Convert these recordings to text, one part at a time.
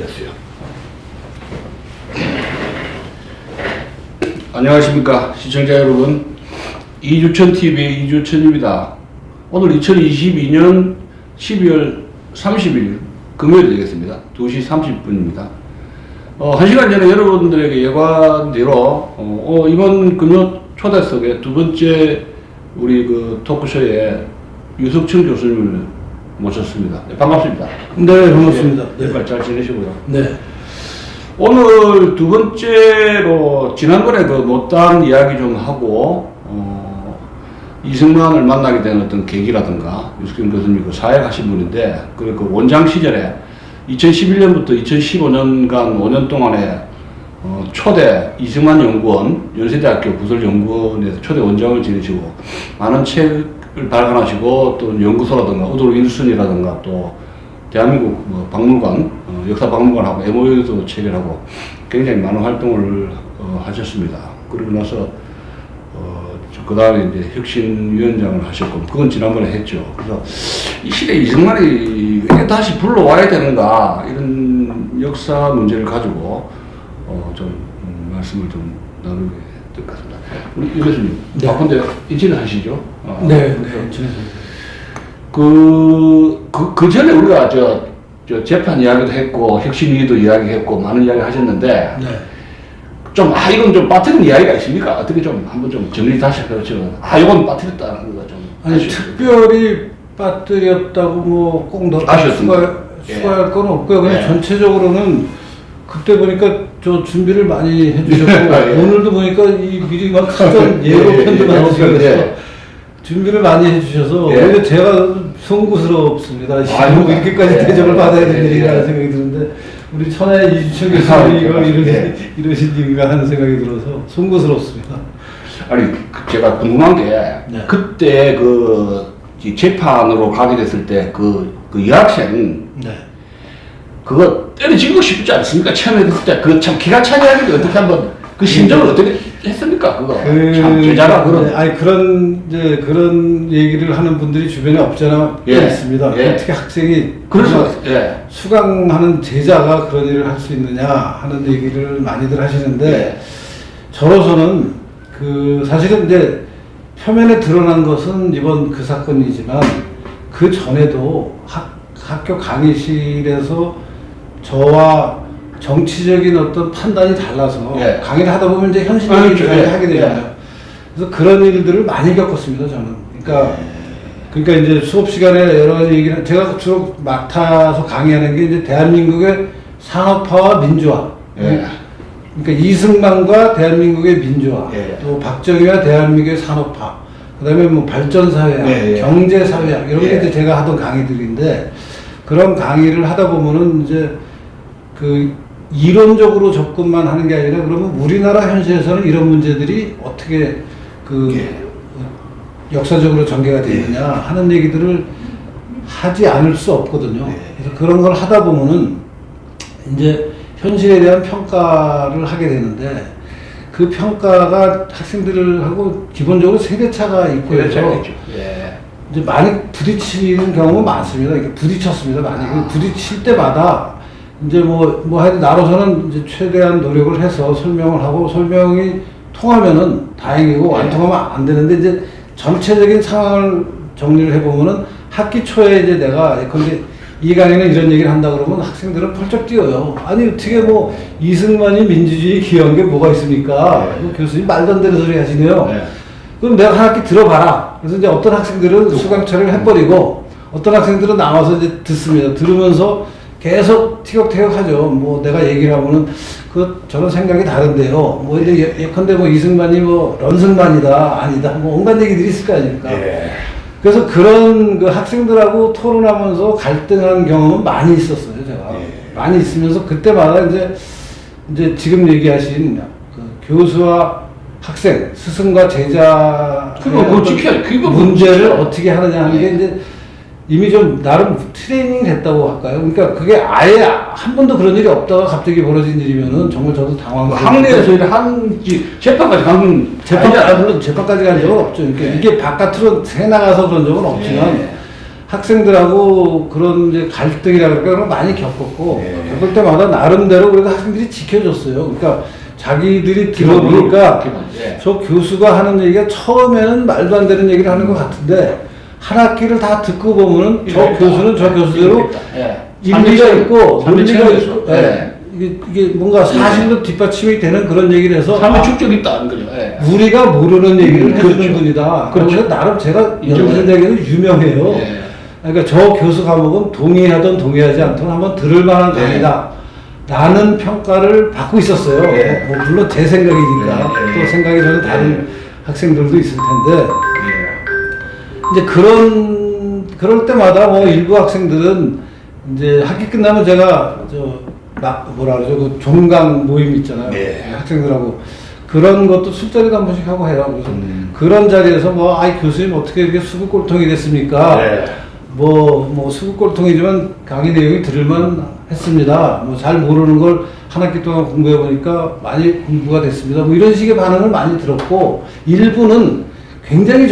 됐어요. 안녕하십니까 시청자 여러분, 이주천TV의 이주천입니다. 오늘 2022년 12월 30일 금요일 되겠습니다. 2시 30분입니다. 1시간 전에 여러분들에게 예고한대로 이번 금요 초대석에 두 번째 우리 그 토크쇼에 유석천 교수님을 모셨습니다. 네, 반갑습니다. 네, 반갑습니다. 네, 잘 지내시고요. 네. 오늘 두 번째로 지난번에 그 못다한 이야기 좀 하고 이승만을 만나게 된 어떤 계기라든가 유석천 교수님 그 사역하신 분인데 그 원장 시절에 2011년부터 2015년간 5년 동안에 초대 이승만 연구원 연세대학교 부설연구원에서 초대 원장을 지내시고 많은 책을 발간하시고 또 연구소라든가 우드로 윌슨이라든가 또 대한민국 박물관 역사박물관하고 MOU도 체결하고 굉장히 많은 활동을 하셨습니다. 그리고 나서 그 다음에 이제 혁신위원장을 하셨고 그건 지난번에 했죠. 그래서 이 시대에 이승만이 왜 다시 불러와야 되는가 이런 역사 문제를 가지고 좀 말씀을 좀 나누게 될 것 같습니다. 우리 유 교수님, 네. 바쁜데 인지는 하시죠? 네, 그 전에 우리가 저 재판 이야기도 했고 혁신위도 이야기했고 많은 이야기 하셨는데 네. 좀 이건 좀 빠뜨린 이야기가 있습니까? 어떻게 좀 한번 좀 정리 다시 그렇죠. 이건 빠뜨렸다는 거 좀. 아니 특별히 빠뜨렸다고 뭐 꼭 수고할 건 없고요. 그냥 네. 전체적으로는 그때 보니까 저 준비를 많이 해주셨고 예. 오늘도 보니까 이 미리 막 사전 예고편도 만드시고 그래서 준비를 많이 해주셔서 예. 오히려 제가 송구스럽습니다. 아유, 이렇게까지 예. 대접을 받아야 되는 예. 일인가 하는 생각이 드는데 우리 천하의 이주천 교수님이 이거 예. 이러신 일인가 하는 생각이 들어서 송구스럽습니다. 아니 제가 궁금한 게 네. 그때 이 재판으로 가게 됐을 때 그 여학생 네. 그거 때려치고 싶지 않습니까? 처음에 그때 그 참 기가 찬 이야기인데 어떻게 한번 그 심정을 어떻게 했습니까? 그거 참 제자가 그런. 네, 아니 그런 얘기를 하는 분들이 주변에 없잖아 예. 있습니다. 예. 어떻게 학생이 그래서 예. 수강하는 제자가 그런 일을 할 수 있느냐 하는 얘기를 많이들 하시는데 예. 저로서는 그 사실은 이제 표면에 드러난 것은 이번 그 사건이지만 그 전에도 학교 강의실에서 저와 정치적인 어떤 판단이 달라서 예. 강의를 하다 보면 이제 현실적인 그렇죠. 강의를 예. 하게 되잖아요. 그래서 그런 일들을 많이 겪었습니다, 저는. 그러니까 이제 수업 시간에 여러 가지 얘기를 제가 주로 맡아서 강의하는 게 이제 대한민국의 산업화와 민주화. 예. 그러니까 이승만과 대한민국의 민주화, 예. 또 박정희와 대한민국의 산업화, 그다음에 뭐 발전사회학, 예. 경제사회학 이런 게 예. 이제 제가 하던 강의들인데 그런 강의를 하다 보면은 이제 그 이론적으로 접근만 하는 게 아니라 그러면 우리나라 현실에서는 이런 문제들이 어떻게 그 역사적으로 전개가 되느냐 하는 얘기들을 하지 않을 수 없거든요. 그래서 그런 걸 하다 보면은 이제 현실에 대한 평가를 하게 되는데 그 평가가 학생들하고 기본적으로 세대차가 있고 해서 예. 이제 많이 부딪히는 경우가 많습니다. 이렇게 부딪혔습니다. 많이 부딪힐 때마다 이제 뭐 하여튼 나로서는 이제 최대한 노력을 해서 설명을 하고 설명이 통하면은 다행이고 안 통하면 안 되는데 이제 전체적인 상황을 정리를 해보면은 학기 초에 이제 내가 근데 이 강의는 이런 얘기를 한다 그러면 학생들은 펄쩍 뛰어요. 아니 어떻게 뭐 이승만이 민주주의 기여한 게 뭐가 있습니까? 네. 교수님 말도 안 되는 소리 하시네요. 네. 그럼 내가 한 학기 들어봐라. 그래서 이제 어떤 학생들은 수강 처리를 해버리고 어떤 학생들은 나와서 이제 듣습니다. 들으면서 계속 티격태격하죠. 뭐 내가 얘기를 하면은 저는 생각이 다른데요. 뭐 이제 예컨대 뭐 이승만이 뭐 런승만이다 아니다 뭐 온갖 얘기들이 있을 거 아닙니까? 예. 그래서 그런 그 학생들하고 토론하면서 갈등한 경험은 많이 있었어요, 제가. 예. 많이 있으면서 그때마다 이제 지금 얘기하신 그 교수와 학생, 스승과 제자 그거 지켜야 그거 문제를 지켜야. 어떻게 하느냐 하는 게 예. 이제 이미 좀 나름 트레이닝 됐다고 할까요? 그러니까 그게 아예 한 번도 그런 일이 없다가 갑자기 벌어진 일이면은 정말 저도 당황스러워요. 학내에서 이제 한지 재판까지 간 물론 재판까지 간 적은 없죠. 그러니까 예. 이게 바깥으로 새 나가서 그런 적은 없지만 예. 학생들하고 그런 이제 갈등이라 그럴까 그런 걸 많이 겪었고 네. 겪을 때마다 나름대로 그래도 학생들이 지켜줬어요. 그러니까 자기들이 들어보니까 예. 저 교수가 하는 얘기가 처음에는 말도 안 되는 얘기를 하는 것 같은데 한 학기를 다 듣고 보면은 저 교수는 저 교수대로 예. 일리가 있고 논리가 논리가 있고 예. 이게 뭔가 사실로 뒷받침이 되는 그런 얘기를 해서 삶의 축적이 있다는 거죠. 예. 우리가 모르는 얘기를 해주는 그렇죠. 분이다. 그렇죠. 그래서 나름 제가 인정해요. 연세대학에서 유명해요. 예. 그러니까 저 교수 과목은 동의하든 동의하지 않든 한번 들을 만한 네. 강의다. 라는 평가를 받고 있었어요. 네. 뭐 물론 제 생각이니까 네. 또 생각이 저는 다른 네. 학생들도 있을 텐데 예. 이제 그럴 때마다 뭐 일부 학생들은 이제 학기 끝나면 제가 뭐라 그러죠 그 종강 모임 있잖아요. 네. 학생들하고 그런 것도 술자리도 한 번씩 하고 해요. 그래서 그런 자리에서 뭐 아이 교수님 어떻게 이렇게 수구꼴통이 됐습니까? 네. 뭐 수구꼴통이지만 강의 내용이 들을만 했습니다. 뭐 잘 모르는 걸 한 학기 동안 공부해 보니까 많이 공부가 됐습니다. 뭐 이런 식의 반응을 많이 들었고 일부는 굉장히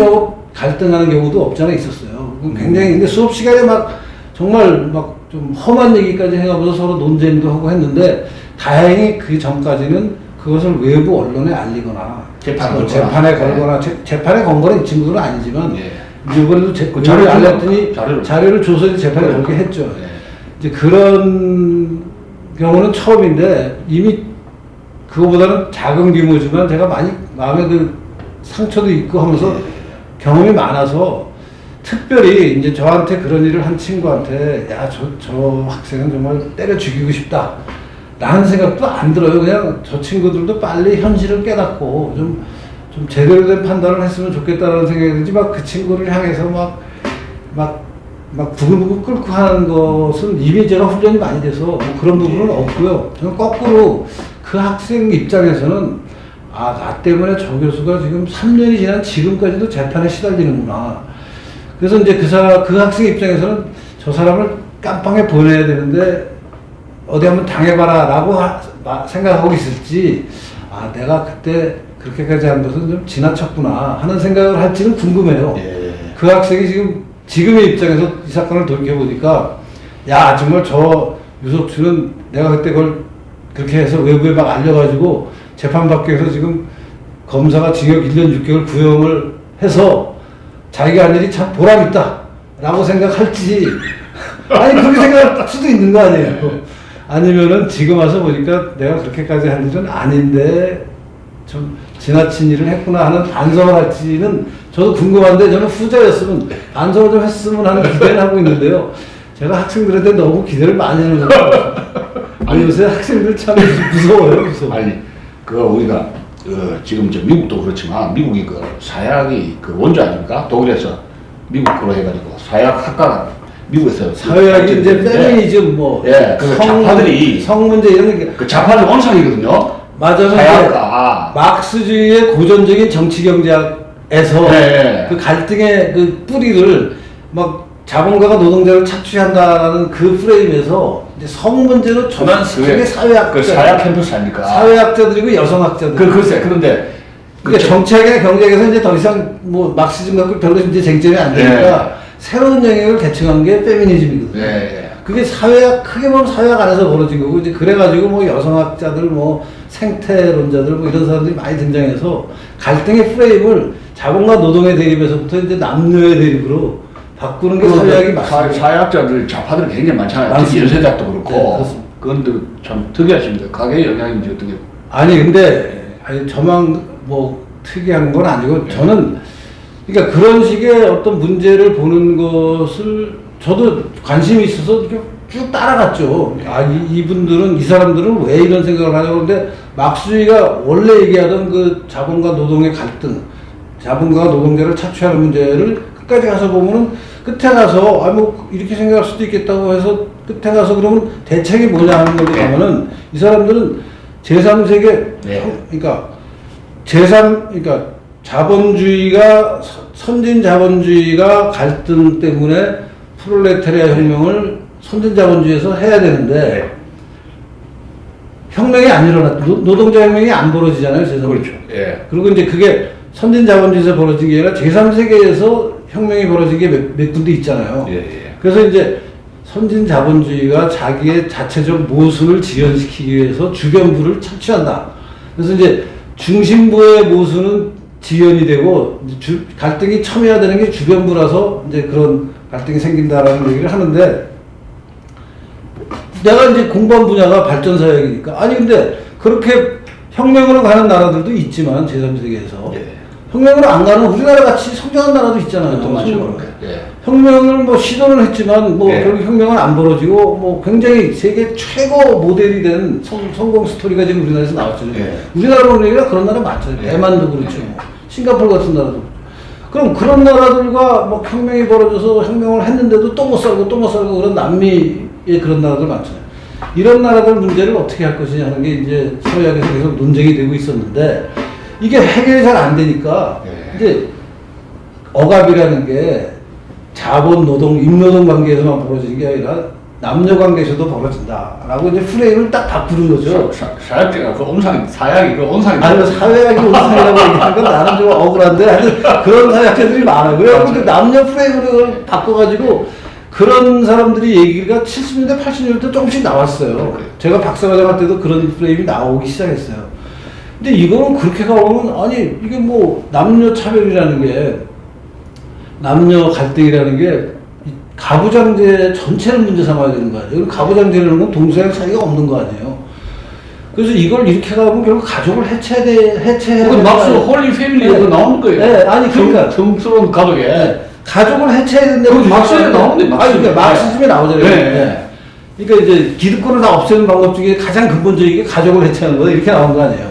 갈등하는 경우도 없잖아 있었어요. 굉장히 근데 수업 시간에 막 정말 막 좀 험한 얘기까지 해가면서 서로 논쟁도 하고 했는데 다행히 그 전까지는 그것을 외부 언론에 알리거나 재판에 걸거나 재판에 건 거는 이 친구들은 아니지만 예. 이번에도 그 자료를 자료를 알렸더니 자료를 줘서 이제 재판에 그래요. 걸게 했죠. 예. 이제 그런 경우는 처음인데 이미 그거보다는 작은 규모지만 제가 많이 마음에 그 상처도 있고 하면서 경험이 많아서 특별히 이제 저한테 그런 일을 한 친구한테 야, 저 학생은 정말 때려 죽이고 싶다. 라는 생각도 안 들어요. 그냥 저 친구들도 빨리 현실을 깨닫고 좀 제대로 된 판단을 했으면 좋겠다라는 생각이 들지 막 그 친구를 향해서 막 부글부글 끓고 하는 것은 이미 제가 훈련이 많이 돼서 뭐 그런 부분은 없고요. 저는 거꾸로 그 학생 입장에서는 나 때문에 저 교수가 지금 3년이 지난 지금까지도 재판에 시달리는구나. 그래서 이제 그 학생 입장에서는 저 사람을 깜빵에 보내야 되는데 어디 한번 당해봐라 라고 생각하고 있을지 내가 그때 그렇게까지 한 것은 좀 지나쳤구나 하는 생각을 할지는 궁금해요. 예. 그 학생이 지금의 입장에서 이 사건을 돌이켜보니까 야 정말 저 유석춘은 내가 그때 그걸 그렇게 해서 외부에 막 알려가지고 재판받기 위해서 지금 검사가 징역 1년 6개월 구형을 해서 자기가 한 일이 참 보람있다 라고 생각할지 아니 그렇게 생각할 수도 있는 거 아니에요. 아니면은 지금 와서 보니까 내가 그렇게까지 할 일은 아닌데 좀 지나친 일을 했구나 하는 반성을 할지는 저도 궁금한데 저는 후자였으면 반성을 좀 했으면 하는 기대를 하고 있는데요. 제가 학생들한테 너무 기대를 많이 하는 것 같아요. 아니 요새 학생들 참 무서워요. 아니 우리가 지금 미국도 그렇지만 미국이 그 사약이 그 원조 아닙니까? 독일에서 미국으로 해가지고 사약 학과가 미국에서 사회학이 이제 페미니즘 그 좌파들이 성 문제 이런 게 그 좌파들 원상이거든요. 맞아요. 사약가 막스주의의 고전적인 정치 경제학에서 그 갈등의 그 뿌리를 막 자본가가 노동자를 착취한다라는 그 프레임에서 이제 성 문제로 전환시킨 게 사회학자. 그 사약 캠퍼스 아닙니까? 사회학자들이고 여성학자들. 글쎄 그런데 그러니까 정치학이나 경제학에서 이제 더 이상 뭐 막시즘 갖고 별로 이제 쟁점이 안 되니까 새로운 영역을 개척한 게 페미니즘이거든요. 그게 크게 보면 사회학 안에서 벌어진 거고, 이제 그래가지고 뭐 여성학자들, 뭐 생태론자들, 뭐 이런 사람들이 많이 등장해서 갈등의 프레임을 자본과 노동의 대립에서부터 이제 남녀의 대립으로 바꾸는 게 사회학이 맞습니다. 사회학자들 좌파들이 굉장히 많잖아요. 특히 연세대학도 그렇고. 네, 그렇습니다. 그런데 참 특이하십니다. 가계의 영향인지 어떻게. 아니 저만 뭐 특이한 건 아니고 저는 그러니까 그런 식의 어떤 문제를 보는 것을 저도 관심이 있어서 이렇게 쭉 따라갔죠. 이 사람들은 왜 이런 생각을 하냐고. 근데 막스주의가 원래 얘기하던 그 자본과 노동의 갈등, 자본가가 노동자를 착취하는 문제를 끝까지 가서 보면은 끝에 가서 뭐 이렇게 생각할 수도 있겠다고 해서 끝에 가서 그러면 대책이 뭐냐 하는 걸로 가면은 이 사람들은 제3세계 그러니까 자본주의가 선진 자본주의가 갈등 때문에 프롤레타리아 혁명을 선진 자본주의에서 해야 되는데 혁명이 안 일어났다. 노동자 혁명이 안 벌어지잖아요. 그렇죠. 그리고 이제 그게 선진 자본주의에서 벌어진 게 아니라 제3세계에서 혁명이 벌어진 게 몇 군데 있잖아요. 예, 예. 그래서 이제 선진 자본주의가 자기의 자체적 모순을 지연시키기 위해서 주변부를 착취한다. 그래서 이제 중심부의 모순은 지연이 되고 갈등이 첨예화되는 게 주변부라서 이제 그런 갈등이 생긴다라는 얘기를 하는데, 내가 이제 공부한 분야가 발전사역이니까, 아니 근데 그렇게 혁명으로 가는 나라들도 있지만 제3세계에서 예. 혁명으로 안 가는 우리나라 같이 성장한 나라도 있잖아요. 또 맞죠. 예. 혁명을 뭐 시도는 했지만 뭐 예. 결국 혁명은 안 벌어지고 뭐 굉장히 세계 최고 모델이 된 성공 스토리가 지금 우리나라에서 나왔잖아요. 예. 우리나라 보니까 그런 나라 맞죠. 예. 대만도 그렇죠. 뭐. 싱가포르 같은 나라도. 그럼 그런 나라들과 뭐 혁명이 벌어져서 혁명을 했는데도 또 못 살고 또 못 살고 그런 남미의 그런 나라들 많잖아요. 이런 나라들 문제를 어떻게 할 것이냐 하는 게 이제 서양에서 계속 논쟁이 되고 있었는데, 이게 해결이 잘 안 되니까 예. 이제 억압이라는 게 자본, 노동, 임노동 관계에서만 벌어지는 게 아니라 남녀 관계에서도 벌어진다라고 이제 프레임을 딱 바꾸는 거죠. 사약제가 그 온상, 사약이 그 온상이. 아니, 사회학이 온상이라고 얘기하는 건 나는 좀 억울한데, 하여튼 그런 사회학자들이 많아요. 그래갖고 그 남녀 프레임을 바꿔가지고 그런 사람들이 얘기가 70년대, 80년대 조금씩 나왔어요. 제가 박사과정 할 때도 그런 프레임이 나오기 시작했어요. 근데 이거는 그렇게 가보면, 아니, 이게 뭐 남녀 차별이라는 게, 남녀 갈등이라는 게 가부장제 전체를 문제 삼아야 되는 거 아니에요? 가부장제라는 건 동서양 차이가 없는 거 아니에요? 그래서 이걸 이렇게 가면 결국 가족을 해체해야 그 막수 홀리 패밀리에서 나오는 거예요. 네, 아니 그러니까 정스러운 가족에. 네, 가족을 해체해야 된다고. 그 마크스에 나오는데, 아니 그러니까 마크시즘에 나오잖아요. 네. 네. 그러니까 이제 기득권을 다 없애는 방법 중에 가장 근본적인 게 가족을 해체하는 거다, 이렇게 나온 거 아니에요?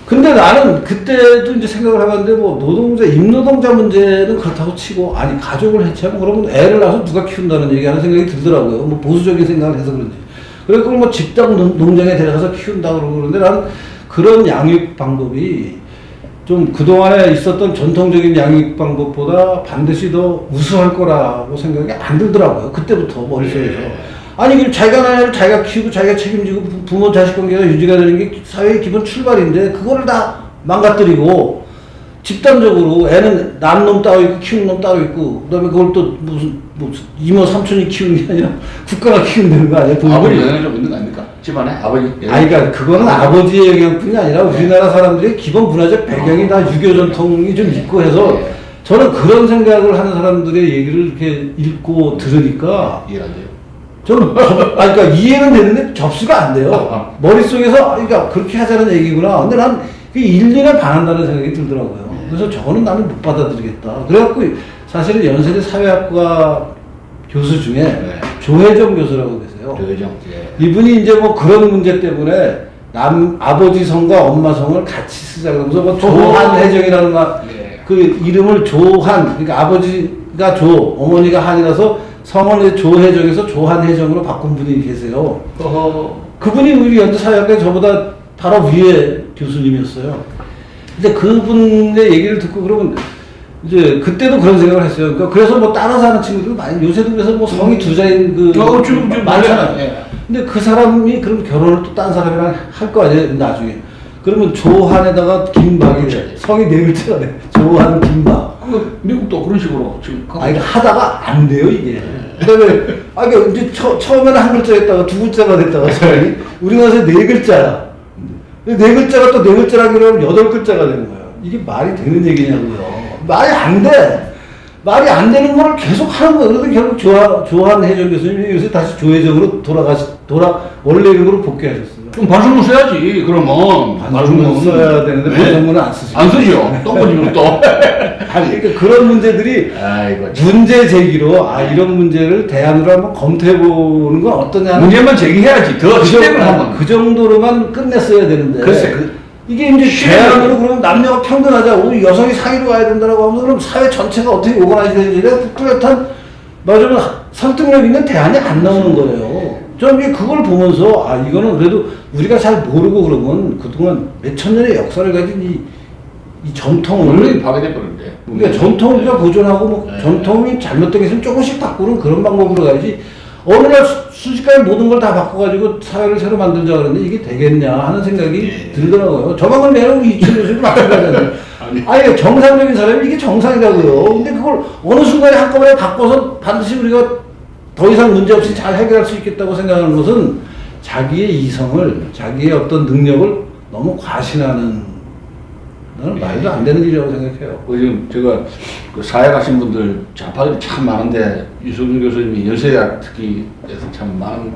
근데 나는 그때도 이제 생각을 해봤는데, 뭐 노동자, 임노동자 문제는 그렇다고 치고, 아니 가족을 해체하면 그러면 애를 낳아서 누가 키운다는 얘기하는 생각이 들더라고요. 뭐 보수적인 생각을 해서 그런지. 그래서 그걸 뭐 집단 농장에 데려가서 키운다 그러고 그러는데, 나는 그런 양육 방법이 좀 그동안에 있었던 전통적인 양육 방법보다 반드시 더 우수할 거라고 생각이 안 들더라고요. 그때부터 머릿속에서. 아니, 그럼 자기가 나를 자기가 키우고 자기가 책임지고 부모 자식 관계가 유지가 되는 게 사회의 기본 출발인데, 그거를 다 망가뜨리고 집단적으로 애는 낳은 놈 따로 있고 키우는 놈 따로 있고, 그다음에 그걸 또 무슨 이모 삼촌이 키우는 게 아니라 국가가 키운다는 거 아니에요? 아버지 영향이 좀 있는 거 아닙니까? 집안에 아버지. 아니, 그러니까 그거는 아버지의 영향뿐이 아니라 우리나라 사람들의 기본 문화적 배경이 다 유교 전통이 좀 있고 해서, 저는 그런 생각을 하는 사람들의 얘기를 이렇게 읽고 들으니까 이해가 안 돼요. 저는 아니, 그러니까 이해는 되는데 접수가 안 돼요. 머릿속에서, 그러니까 그렇게 하자는 얘기구나. 근데 난 그 일리에 반한다는 생각이 들더라고요. 그래서 저거는 나는 못 받아들이겠다. 그래갖고 사실은 연세대 사회학과 교수 중에 조혜정 교수라고 계세요. 조혜정. 이분이 이제 뭐 그런 문제 때문에 아버지 성과 엄마 성을 같이 쓰자 그러면서 뭐 조한혜정이라는 그 이름을 조한, 그러니까 아버지가 조, 어머니가 한이라서 성을 조혜정에서 조한혜정으로 바꾼 분이 계세요. 그분이 우리 연대 사회학과에 저보다 바로 위에 교수님이었어요. 근데 그분의 얘기를 듣고 그러면 이제 그때도 그런 생각을 했어요. 그러니까 그래서 뭐 따라서 하는 친구들 많이, 요새도 그래서 뭐 성이 두 자인 지금 많잖아요. 근데 그 사람이 그럼 결혼을 또 딴 사람이랑 할 거 아니에요, 나중에. 그러면 조한에다가 김박이 돼. 성이 네 글자가 돼. 조한, 김박. 미국도 그런 식으로 지금. 아니, 하다가 안 돼요, 이게. 그 다음에, 그러니까 이제 처음에는 한 글자 했다가 두 글자가 됐다가 성이. 우리나라에서 네 글자야. 네 글자가 또 네 글자라고 그러면 여덟 글자가 되는 거예요. 이게 말이 되는 얘기냐고요. 말이 안 돼. 말이 안 되는 걸 계속 하는 거예요. 그래서 결국 조한혜정 교수님이 요새 다시 조혜정으로 원래 이름으로 복귀하셨어요. 그럼 반성문 써야지, 그러면. 반성문 써야 되는데, 반성문은 안 쓰시죠. 안 쓰죠. 똥꼬집으로 또. 아니, 그러니까 그런 문제들이 문제 제기로, 이런 문제를 대안으로 한번 검토해보는 건 어떠냐. 문제만 제기해야지. 더 시대를 한번. 그 정도로만 끝냈어야 되는데. 글쎄, 이게 이제 대안으로 그러면 남녀가 평등하자, 우리 여성이 상위로 가야 된다라고 하면, 그럼 사회 전체가 어떻게 오가나이즈 되는지 뚜렷한, 맞으면 설득력 있는 대안이 안 나오는 거예요. 저는 이제 그걸 보면서, 이거는 그래도 우리가 잘 모르고 그러면 그동안 몇천 년의 역사를 가진 이 전통을. 원래 파괴돼버렸는데. 그러니까 전통을 우리가 보존하고, 뭐 전통이 잘못된 게 있으면 조금씩 바꾸는 그런 방법으로 가야지, 어느 날 순식간에 모든 걸 다 바꿔가지고 사회를 새로 만들자 그러는데 이게 되겠냐 하는 생각이 들더라고요. 저방을 내놓은 이춘 교수도 마찬가지잖아요. 아니 정상적인 사람이 이게 정상이라고요. 근데 그걸 어느 순간에 한꺼번에 바꿔서 반드시 우리가 더 이상 문제 없이 잘 해결할 수 있겠다고 생각하는 것은 자기의 이성을, 자기의 어떤 능력을 너무 과신하는 말도 안 되는 일이라고 생각해요. 지금 제가 그 사회 가신 분들 좌파들이 참 많은데 유승준 교수님이 연세대학 특히에서 참 많은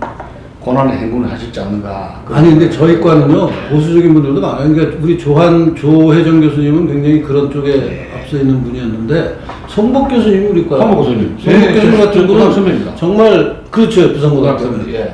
고난의 행군을 하셨지 않는가. 아니 근데 저희 과는요 보수적인 분들도 많아요. 그러니까 우리 조혜정 교수님은 굉장히 그런 쪽에 앞서 있는 분이었는데 송복 교수님 우리 과. 송복 교수님. 송복 교수님 같은 분은 선배입니다. 정말 그렇죠 부산고등학교 선배. 예.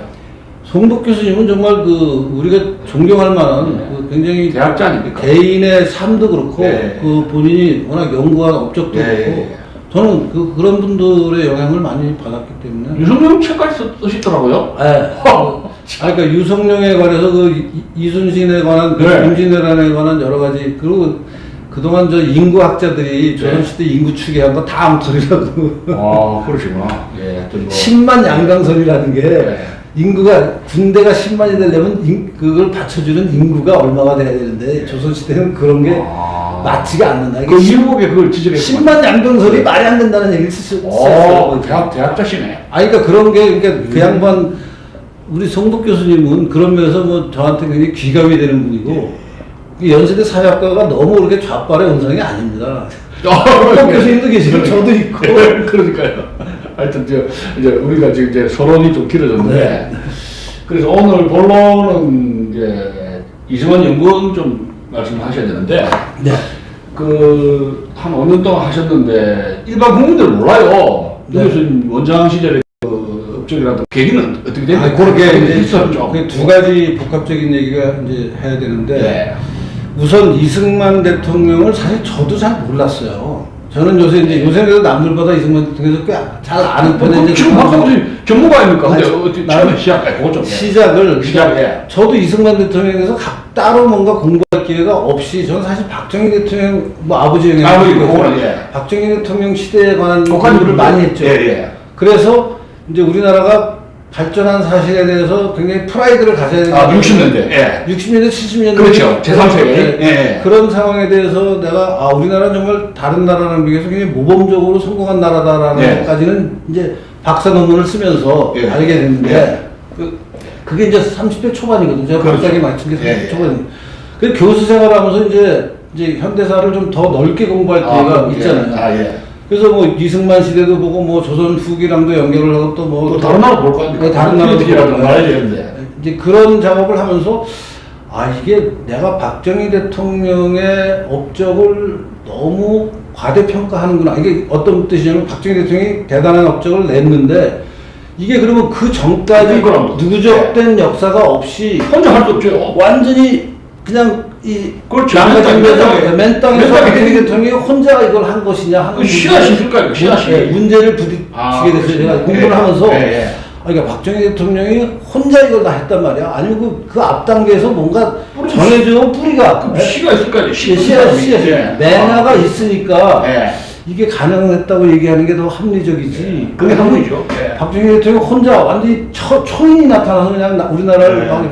송복 교수님은 정말 그 우리가 존경할 만한 그 굉장히 대학자 아닙니까? 개인의 삶도 그렇고 네. 그 본인이 워낙 연구한 업적도 네. 그렇고 저는 그런 분들의 영향을 많이 받았기 때문에. 유승준 책까지 쓰시더라고요. 네. 그러니까 유성룡에 관해서 그 이순신에 관한, 네. 임진왜란에 관한 여러 가지 그리고 그동안 저 인구학자들이 조선시대 인구 추계한 거 다 암털이라고. 아, 그러시구나. 예, 하여튼 뭐. 10만 양강설이라는 게 네. 인구가 군대가 10만이 되려면 그걸 받쳐주는 인구가 얼마가 돼야 되는데 조선시대는 그런 게 맞지가 않는다. 이게 그 일국에 그걸 지적했구만. 10만 양강설이 말이 안 된다는 얘기를 썼어요. 대학자시네. 그러니까 그런 게 그러니까 그 양반 우리 송복 교수님은 그런 면에서 뭐 저한테 굉장히 귀감이 되는 분이고 그 연세대 사회학과가 너무 그렇게 좌빨의 온상이 아닙니다. 송복 교수님도 계시고 저도 있고. 그러니까요. 하여튼 이제 우리가 지금 이제 서론이 좀 길어졌는데 네. 그래서 오늘 본론은 이제 이승환 연구원 좀 말씀하셔야 되는데 네. 그 한 5년 동안 하셨는데 일반 국민들 몰라요. 네. 교수님 원장 시절에 그 업적이라도 계기는 어떻게 됐는지 그렇게 이제 있었죠. 두 가지 복합적인 얘기가 이제 해야 되는데 네. 우선 이승만 대통령을 사실 저도 잘 몰랐어요. 저는 요새 그래도 남들보다 이승만 대통령에서 꽤 잘 아는 편인데 지금 박사님 전문가 아닙니까? 근데 아니, 어떻게 나는 처음에 시작해 그거 좀 해. 시작을 시작해. 저도 이승만 대통령에 대해서 따로 뭔가 공부할 기회가 없이 저는 사실 박정희 대통령 뭐 아버지 영향을 아버지, 받고 그거는, 예. 박정희 대통령 시대에 관한 북한 공부를 많이 했죠. 예, 예. 그래서 이제 우리나라가 발전한 사실에 대해서 굉장히 프라이드를 가져야 되는 60년대. 예. 60년대, 70년대. 그렇죠. 제3세기. 예. 그런 상황에 대해서 내가, 우리나라는 정말 다른 나라랑 비교해서 굉장히 모범적으로 성공한 나라다라는 예. 것까지는 이제 박사 논문을 쓰면서 예. 알게 됐는데, 예. 그게 이제 30대 초반이거든요. 제가 그렇죠. 박사학위 마친 게 30대 예. 초반이에요. 그 교수 생활하면서 이제 현대사를 좀 더 넓게 공부할 기회가 있잖아요. 예. 그래서 뭐 이승만 시대도 보고 뭐 조선 후기랑도 연결을 하고 또 뭐 또 다른 나라 볼 거 아닙니까? 다른 나라도 필리핀이라도 보고. 말해야 되는데. 이제 그런 작업을 하면서 이게 내가 박정희 대통령의 업적을 너무 과대평가하는구나. 이게 어떤 뜻이냐면 박정희 대통령이 대단한 업적을 냈는데 이게 그러면 그 전까지 그럼. 누적된 역사가 없이 혼자 할 수 없죠. 완전히 그냥 그렇죠. 맨땅에서 박정희 대통령이 혼자 이걸 한 것이냐 하는 씨앗이 있을까요? 씨앗이. 문제를 부딪히게 됐어요. 제가 공부를 하면서 그러니까 박정희 대통령이 혼자 이걸 다 했단 말이야. 아니면 그 앞단계에서 뭔가 정해져 뿌리가 씨가 있을까요? 씨앗이 맹아가 있으니까 예. 이게 가능했다고 얘기하는 게 더 합리적이지. 그게 합리죠. 박정희 대통령 혼자 완전히 초인이 나타나서 그냥 우리나라를 막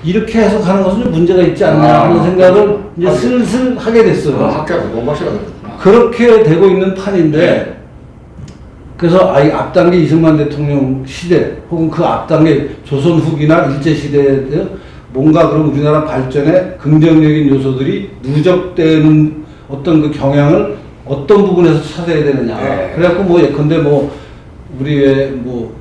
이렇게 해석하는 것은 좀 문제가 있지 않나 하는 생각을 이제 슬슬 하게 됐어요. 학교에서 공부하시라 그랬구나. 그렇게 되고 있는 판인데 그래서 이 앞단계 이승만 대통령 시대 혹은 그 앞단계 조선 후기나 일제 시대에 뭔가 그런 우리나라 발전에 긍정적인 요소들이 누적되는 어떤 그 경향을 어떤 부분에서 찾아야 되느냐. 그래갖고 뭐 예컨대 뭐 우리의 뭐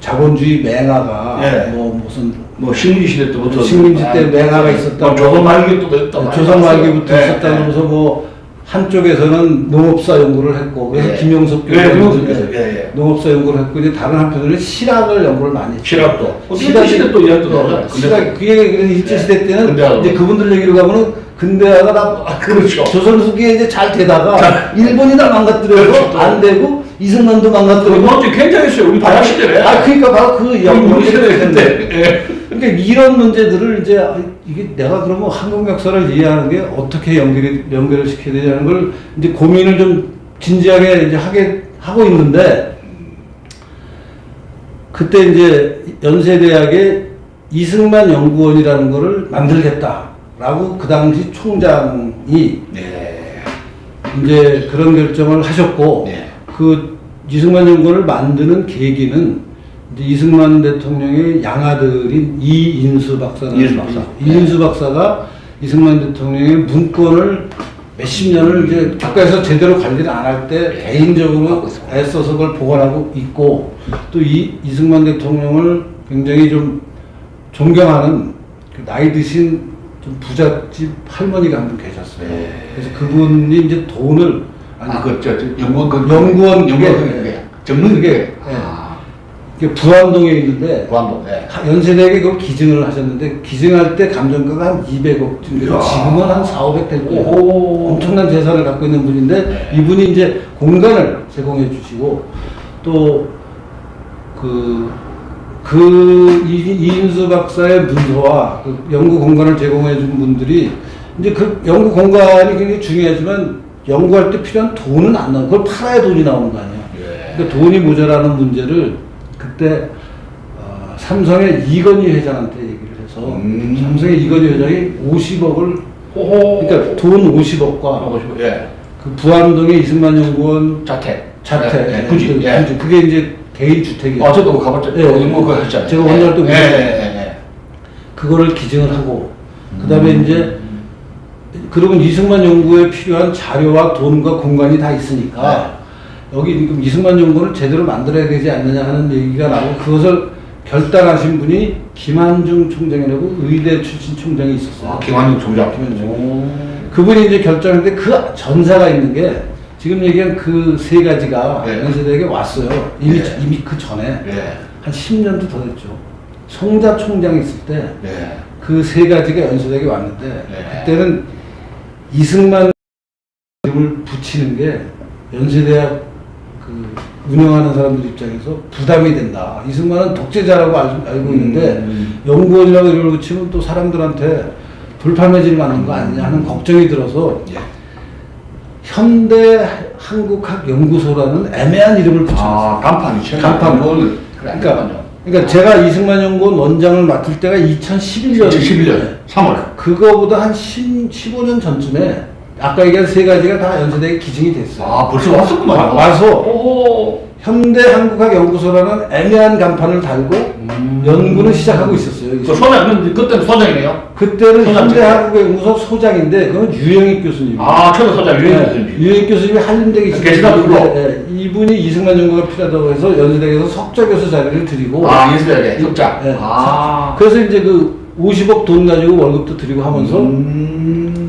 자본주의 맹아가 뭐 무슨 뭐 식민지 시대 때부터 식민지 때 맹아가 있었다. 조선 말기부터 했다. 조선 말기부터 있었다. 그러면서 뭐 한쪽에서는 농업사 연구를 했고 그래서 김영석 교수는 농업사 연구를 했고 이제 다른 한편으로는 실학을 연구를 많이 했죠. 실학도. 일제 시대 또 이야기도 나오잖아요. 실학 그게 일제 시대 때는 근대화도. 이제 그분들 얘기로 가면은 근대화가 다 그렇죠. 조선 후기에 이제 잘 되다가 일본이 다 망가뜨려서 그렇죠. 안 되고 이승만도 망가뜨리고 먼저 굉장했어요. 우리 대학 시절에. 그러니까 바로 그 우리 세대 때. 그러니까 이런 문제들을 이제 이게 내가 그러면 한국 역사를 이해하는 게 어떻게 연결을 시켜야 되냐는 걸 이제 고민을 좀 진지하게 이제 하고 있는데 그때 이제 연세대학에 이승만 연구원이라는 거를 만들겠다. 라고 그 당시 총장이 네. 이제 그런 결정을 하셨고, 네. 그 이승만 연구원을 만드는 계기는 이제 이승만 대통령의 양아들인 이인수 박사라는 이인수 박사. 이인수 박사가 이승만 대통령의 문건을 몇십 년을 이제 국가에서 제대로 관리를 안 할 때 개인적으로 애써서 그걸 보관하고 있고, 또 이승만 대통령을 굉장히 좀 존경하는 그 나이 드신 좀 부잣집 할머니가 한 분 계셨어요. 네. 그래서 그분이 이제 돈을 연구원 연구원 그게 전문 그게 그게 이게 부암동에 있는데 구암동. 네. 연세대에게 그걸 기증을 하셨는데, 기증할 때 감정가가 한 200억 정도, 이야. 지금은 한 4, 500 될 거예요. 오. 엄청난 재산을 갖고 있는 분인데, 네. 이분이 이제 공간을 제공해 주시고, 또 이인수 박사의 문서와 그 연구 공간을 제공해 준 분들이, 이제 그 연구 공간이 굉장히 중요하지만 연구할 때 필요한 돈은 안 나오고, 그걸 팔아야 돈이 나오는 거 아니야. 예. 그러니까 돈이 모자라는 문제를 그때 삼성의 이건희 회장한테 얘기를 해서, 삼성의 이건희 회장이 50억을, 그러니까 돈 50억과 예. 그 부암동의 이승만 연구원 자택. 자택, 예. 부지. 예. 부지. 그게 이제 개인 주택이에요. 아, 저도 가봤죠. 예. 뭐 그거 했잖아요. 제가 원할 때 예. 그거를 기증을 하고, 그다음에 이제 그러면 이승만 연구에 필요한 자료와 돈과 공간이 다 있으니까 여기 지금 이승만 연구를 제대로 만들어야 되지 않느냐 하는 얘기가 나오고, 그것을 결단하신 분이 김한중 총장이라고 의대 출신 총장이 있었어요. 아, 김한중 총장. 그분이 이제 결정했는데, 그 전사가 있는 게 지금 얘기한 그 세 가지가 네. 연세대에게 왔어요. 이미 네. 이미 그 전에 예. 한 10년도 더 됐죠. 송자 총장이 있을 때 예. 그 세 가지가 연세대에게 왔는데, 네. 그때는 이승만 이름을 붙이는 게 연세대학 그 운영하는 사람들 입장에서 부담이 된다. 이승만은 독재자라고 알고 있는데 연구원이라고 이름을 붙이면 또 사람들한테 불팔매질 맞는 거 아니냐 하는 걱정이 들어서 예. 현대 한국학 연구소라는 애매한 이름을 붙였어요. 아, 간판이죠. 간판. 그러니까 제가 이승만 연구원 원장을 맡을 때가 2011년. 2011년 3월. 그거보다 한 15년 전쯤에 아까 얘기한 세 가지가 다 연세대에 기증이 됐어요. 아, 벌써 왔었구만. 와서 오. 현대 한국학 연구소라는 애매한 간판을 달고 연구는 시작하고 있었어요. 그 소장, 그때는 소장이네요. 그때는 소장 현대 한국학 연구소 소장인데, 그건 유영익 교수님. 아, 처음 소장 유영익 교수님. 유영익 교수님이 한림대 계시다 불러. 이분이 이승만 연구가 필요하다고 해서 연세대에서 석좌 교수 자리를 드리고. 아, 연세대에 석좌. 네. 아. 그래서 이제 그 50억 돈 가지고 월급도 드리고 하면서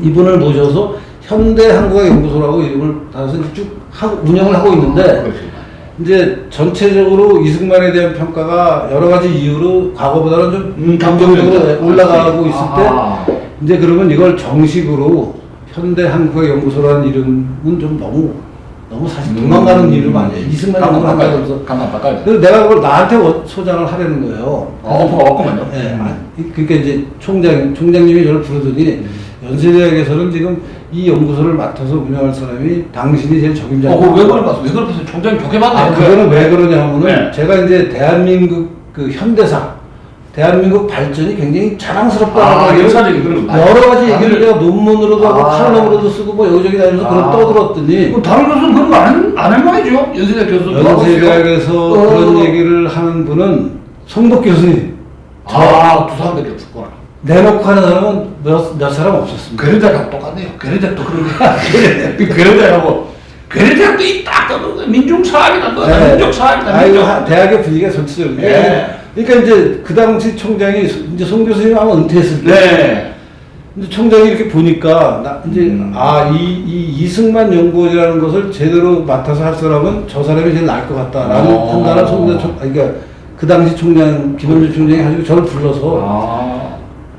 이분을 모셔서 현대 한국학 연구소라고 이름을 달아서 쭉 운영을 하고 있는데, 그렇지. 이제 전체적으로 이승만에 대한 평가가 여러 가지 이유로 과거보다는 좀 긍정적으로 올라가고 있을 때, 이제 그러면 이걸 정식으로 현대 한국학 연구소라는 이름은 좀 너무 사실 도망가는 이름 아니에요. 이승만 연구를 한다면서. 간판 바꿔야 돼. 그래서 내가 그걸 나한테 소장을 하려는 거예요. 오퍼가 왔구만요. 네. 그러니까 이제 총장님이 저를 부르더니, 연세대학에서는 지금 이 연구소를 맡아서 운영할 사람이 당신이 제일 적임자다. 왜 그랬어? 왜 그랬어? 총장님 좋게 봤네. 아, 그거는 왜 그러냐 하면은, 네. 제가 이제 대한민국 그 현대사, 대한민국 발전이 굉장히 자랑스럽다는 역사적인 그런 거. 여러 가지 얘기를 내가 논문으로도 하고 칼럼으로도 쓰고 뭐 여기저기 다니면서 그런 떠들었더니, 다른 교수는 그런 거 안 말이죠. 연세대 교수. 연세대학에서 그런 얘기를 하는 분은 송복 교수님. 두 사람밖에 없었구나. 내놓고 하는 사람은 몇 사람 없었습니다. 괴뢰대학하고 똑같네요. 괴뢰대학도 그런 거. 괴뢰대학도 있다. 민중사학이다. 민족사학이다. 아이고, 대학의 분위기가 전체적으로. 네. 그러니까 이제 그 당시 총장이 이제 송 교수님 아마 은퇴했을 때. 네. 근데 총장이 이렇게 보니까 이 이승만 연구원이라는 것을 제대로 맡아서 할 사람은 저 사람이 제일 나을 것 같다라는 판단을 그러니까 그 당시 총장 김원준 총장이 가지고 저를 불러서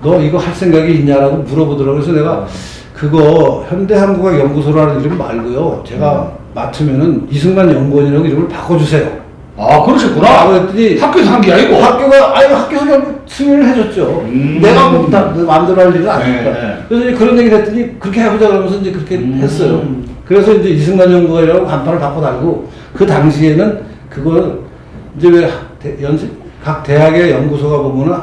너 이거 할 생각이 있냐라고 물어보더라고요. 그래서 내가 그거 현대한국학 연구소라는 이름 말고요, 제가 맡으면은 이승만 연구원이라고 이름을 바꿔주세요. 그러셨구나. 그랬더니 학교에서 한 게 아니고. 학교에서 승인을 해줬죠. 내가 뭐 마음대로 할 일은 아니니까. 네. 그래서 이제 그런 얘기를 했더니 그렇게 해보자 그러면서 이제 그렇게 했어요. 그래서 이제 이승만 연구원이라고 간판을 바꿔 달고, 그 당시에는 그걸 이제 왜 각 대학의 연구소가 보면은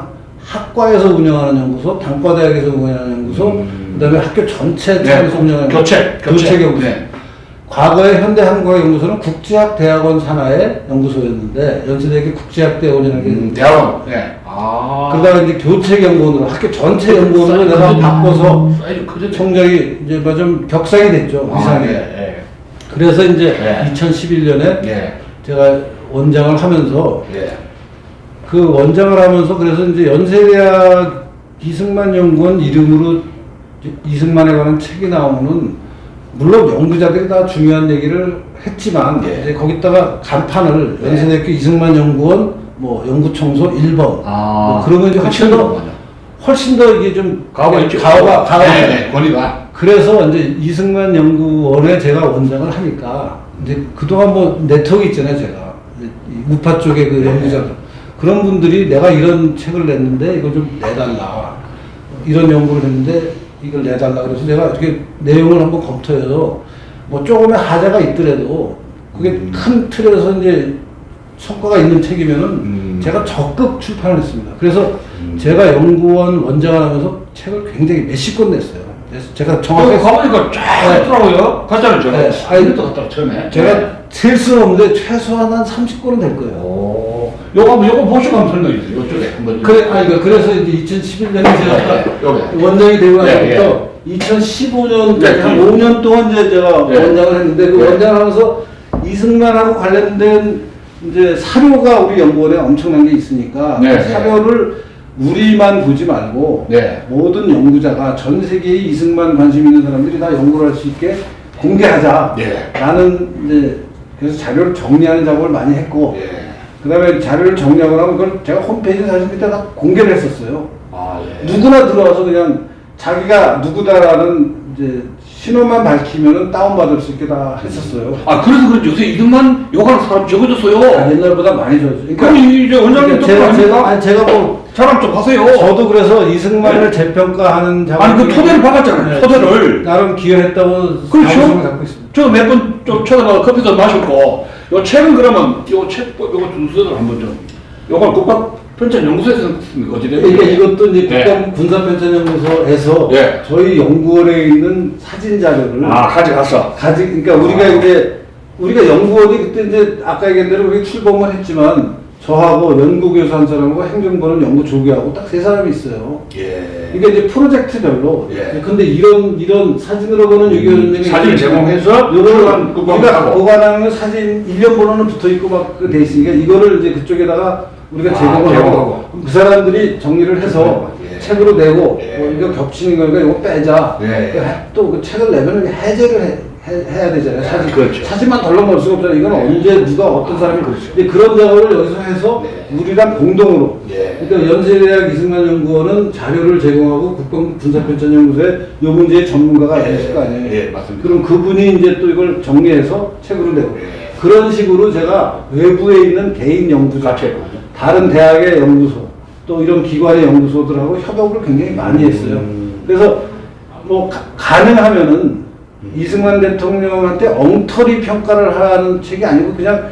학과에서 운영하는 연구소, 단과대학에서 운영하는 연구소, 그다음에 학교 전체 차에서 운영하는 교체 연구소. 네. 과거에 현대한국어연구소는 국제학대학원 산하의 연구소였는데 연세대학교 국제학대학원이라는 게 대학원. 네. 아. 그러다가 이제 교체연구원으로 학교 전체 연구원으로 내가 바꿔서 사이즈 크죠. 총장이 이제 뭐 좀 격상이 됐죠. 이상하게. 네. 그래서 이제 네. 2011년에 네. 제가 원장을 하면서 네. 그 원장을 하면서 그래서 이제 연세대학 이승만 연구원 이름으로 이승만에 관한 책이 나오면은 물론 연구자들이 다 중요한 얘기를 했지만 네. 이제 거기다가 간판을 네. 연세대학교 이승만 연구원 뭐 연구청소 1번 아. 뭐 그러면 이제 훨씬 더 이게 좀 가오가 있죠. 가오가 네. 권위가. 그래서 이제 이승만 연구원에 제가 원장을 하니까 이제 그동안 뭐 네트워크 있잖아요, 제가. 이 우파 쪽에 그 연구자들. 그런 분들이 내가 이런 책을 냈는데 이걸 좀 내달라. 이런 연구를 했는데 이걸 내달라. 그래서 내가 이렇게 내용을 한번 검토해서 뭐 조금의 하자가 있더라도 그게 큰 틀에서 이제 성과가 있는 책이면은 제가 적극 출판을 했습니다. 그래서 제가 연구원 원장을 하면서 책을 굉장히 몇십 권 냈어요. 그래서 제가 정확하게 가보니까 쫙 있더라고요. 갔잖아요, 제가. 네. 아니, 이것도 갔다 처음에. 제가 네. 셀 수는 없는데 최소한 한 30권은 될 거예요. 오. 요거 보시고 한번 설명해 주세요. 요쪽에 한번. 그래, 그래서 이제 2011년에 제가 여기. 원장이 되고 네, 나서부터 2015년, 네, 한 5년 동안 이제 제가 네. 원장을 했는데 그 네. 원장을 하면서 이승만하고 관련된 이제 사료가 우리 연구원에 엄청난 게 있으니까 네, 그 사료를 우리만 보지 말고 네. 모든 연구자가 전 세계에 이승만 관심 있는 사람들이 다 연구를 할 수 있게 공개하자. 네. 라는 이제 그래서 자료를 정리하는 작업을 많이 했고 예. 그다음에 자료를 정리하고 나면 그걸 제가 홈페이지에 사실 밑에다 공개를 했었어요. 아, 예. 누구나 들어와서 그냥 자기가 누구다라는 이제 신호만 밝히면은 다운받을 수 있게 다 했었어요. 아, 그래서 그런지 요새 이등만 욕하는 사람 적어졌어요. 아, 옛날보다 많이 좋아졌어요. 그럼 이제 원장님 그러니까 제가 뭐 자랑 좀 하세요. 저도 그래서 이승만을 재평가하는 작업 아니, 그 토대를 박았잖아요. 토대를. 나름 기여했다고 그렇죠. 자부심을 갖고 있습니다. 저 몇 번 좀 쳐다봐 커피도 마셨고, 요 책은 그러면 요 책, 요거 순서대로 한번 좀, 요건 국가편찬연구소에서 어찌 되는 그러니까 이것도 이제 네. 국가군사편찬연구소에서 네. 저희 연구원에 있는 사진 자료를 가져갔어. 그러니까 우리가 연구원이 그때 이제 아까 얘기한 대로 우리 출범을 했지만 저하고 연구교수 한 사람하고 행정부는 연구 조교하고 딱 세 사람이 있어요. 예. 이게 이제 프로젝트별로. 예. 근데 이런 사진으로 보는 6.25 전쟁이 사진을 제공해서 요거는 국방 우리가 하고. 보관하는 사진 1년 번호는 붙어 있고 막 돼 있으니까 이거를 이제 그쪽에다가 우리가 제공을 제공하고. 하고 그 사람들이 정리를 해서 예. 책으로 내고 예. 뭐 이거 겹치는 거니까 이거 빼자. 예. 또 그 책을 내면 해제를 해야 되잖아요. 사진. 그렇죠. 사진만 덜렁거릴 수가 없잖아요. 이건 언제 누가 어떤 사람이 그렇죠. 근데 그런 작업을 여기서 해서 네. 우리랑 공동으로. 예. 그러니까 연세대학 이승만 연구원은 자료를 제공하고 국방군사편찬연구소에 이 문제의 전문가가 예. 계실 거 아니에요. 예, 맞습니다. 그럼 그분이 이제 또 이걸 정리해서 책으로 내고 예. 그런 식으로 제가 외부에 있는 개인 연구자, 같이 했거든요. 다른 대학의 연구소, 또 이런 기관의 연구소들하고 협업을 굉장히 많이 했어요. 그래서 뭐 가능하면은 이승만 대통령한테 엉터리 평가를 하는 책이 아니고 그냥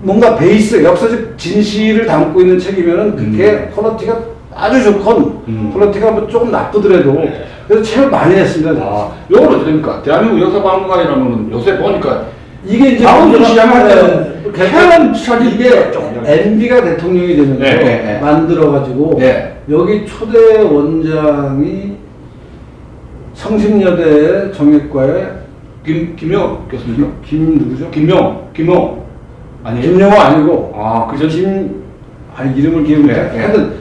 뭔가 베이스, 역사적 진실을 담고 있는 책이면은 그게 퀄리티가 아주 좋건 퀄리티가 뭐 조금 나쁘더라도 그래서 책을 많이 했습니다. 아, 요거는 어떻게 됩니까? 대한민국 역사박물관이라면 요새 보니까 이게 이제 방금 시작할 때는 캐런 사진 이게 좀 MB가 대통령이 되면서 네, 네, 네. 만들어가지고 네. 여기 초대 원장이 성심여대 정액과의 김용 교수님. 김 누구죠? 김용 아니에요? 김용호 아니고 아, 그죠? 이름을 기억 못해. 네, 네. 하여튼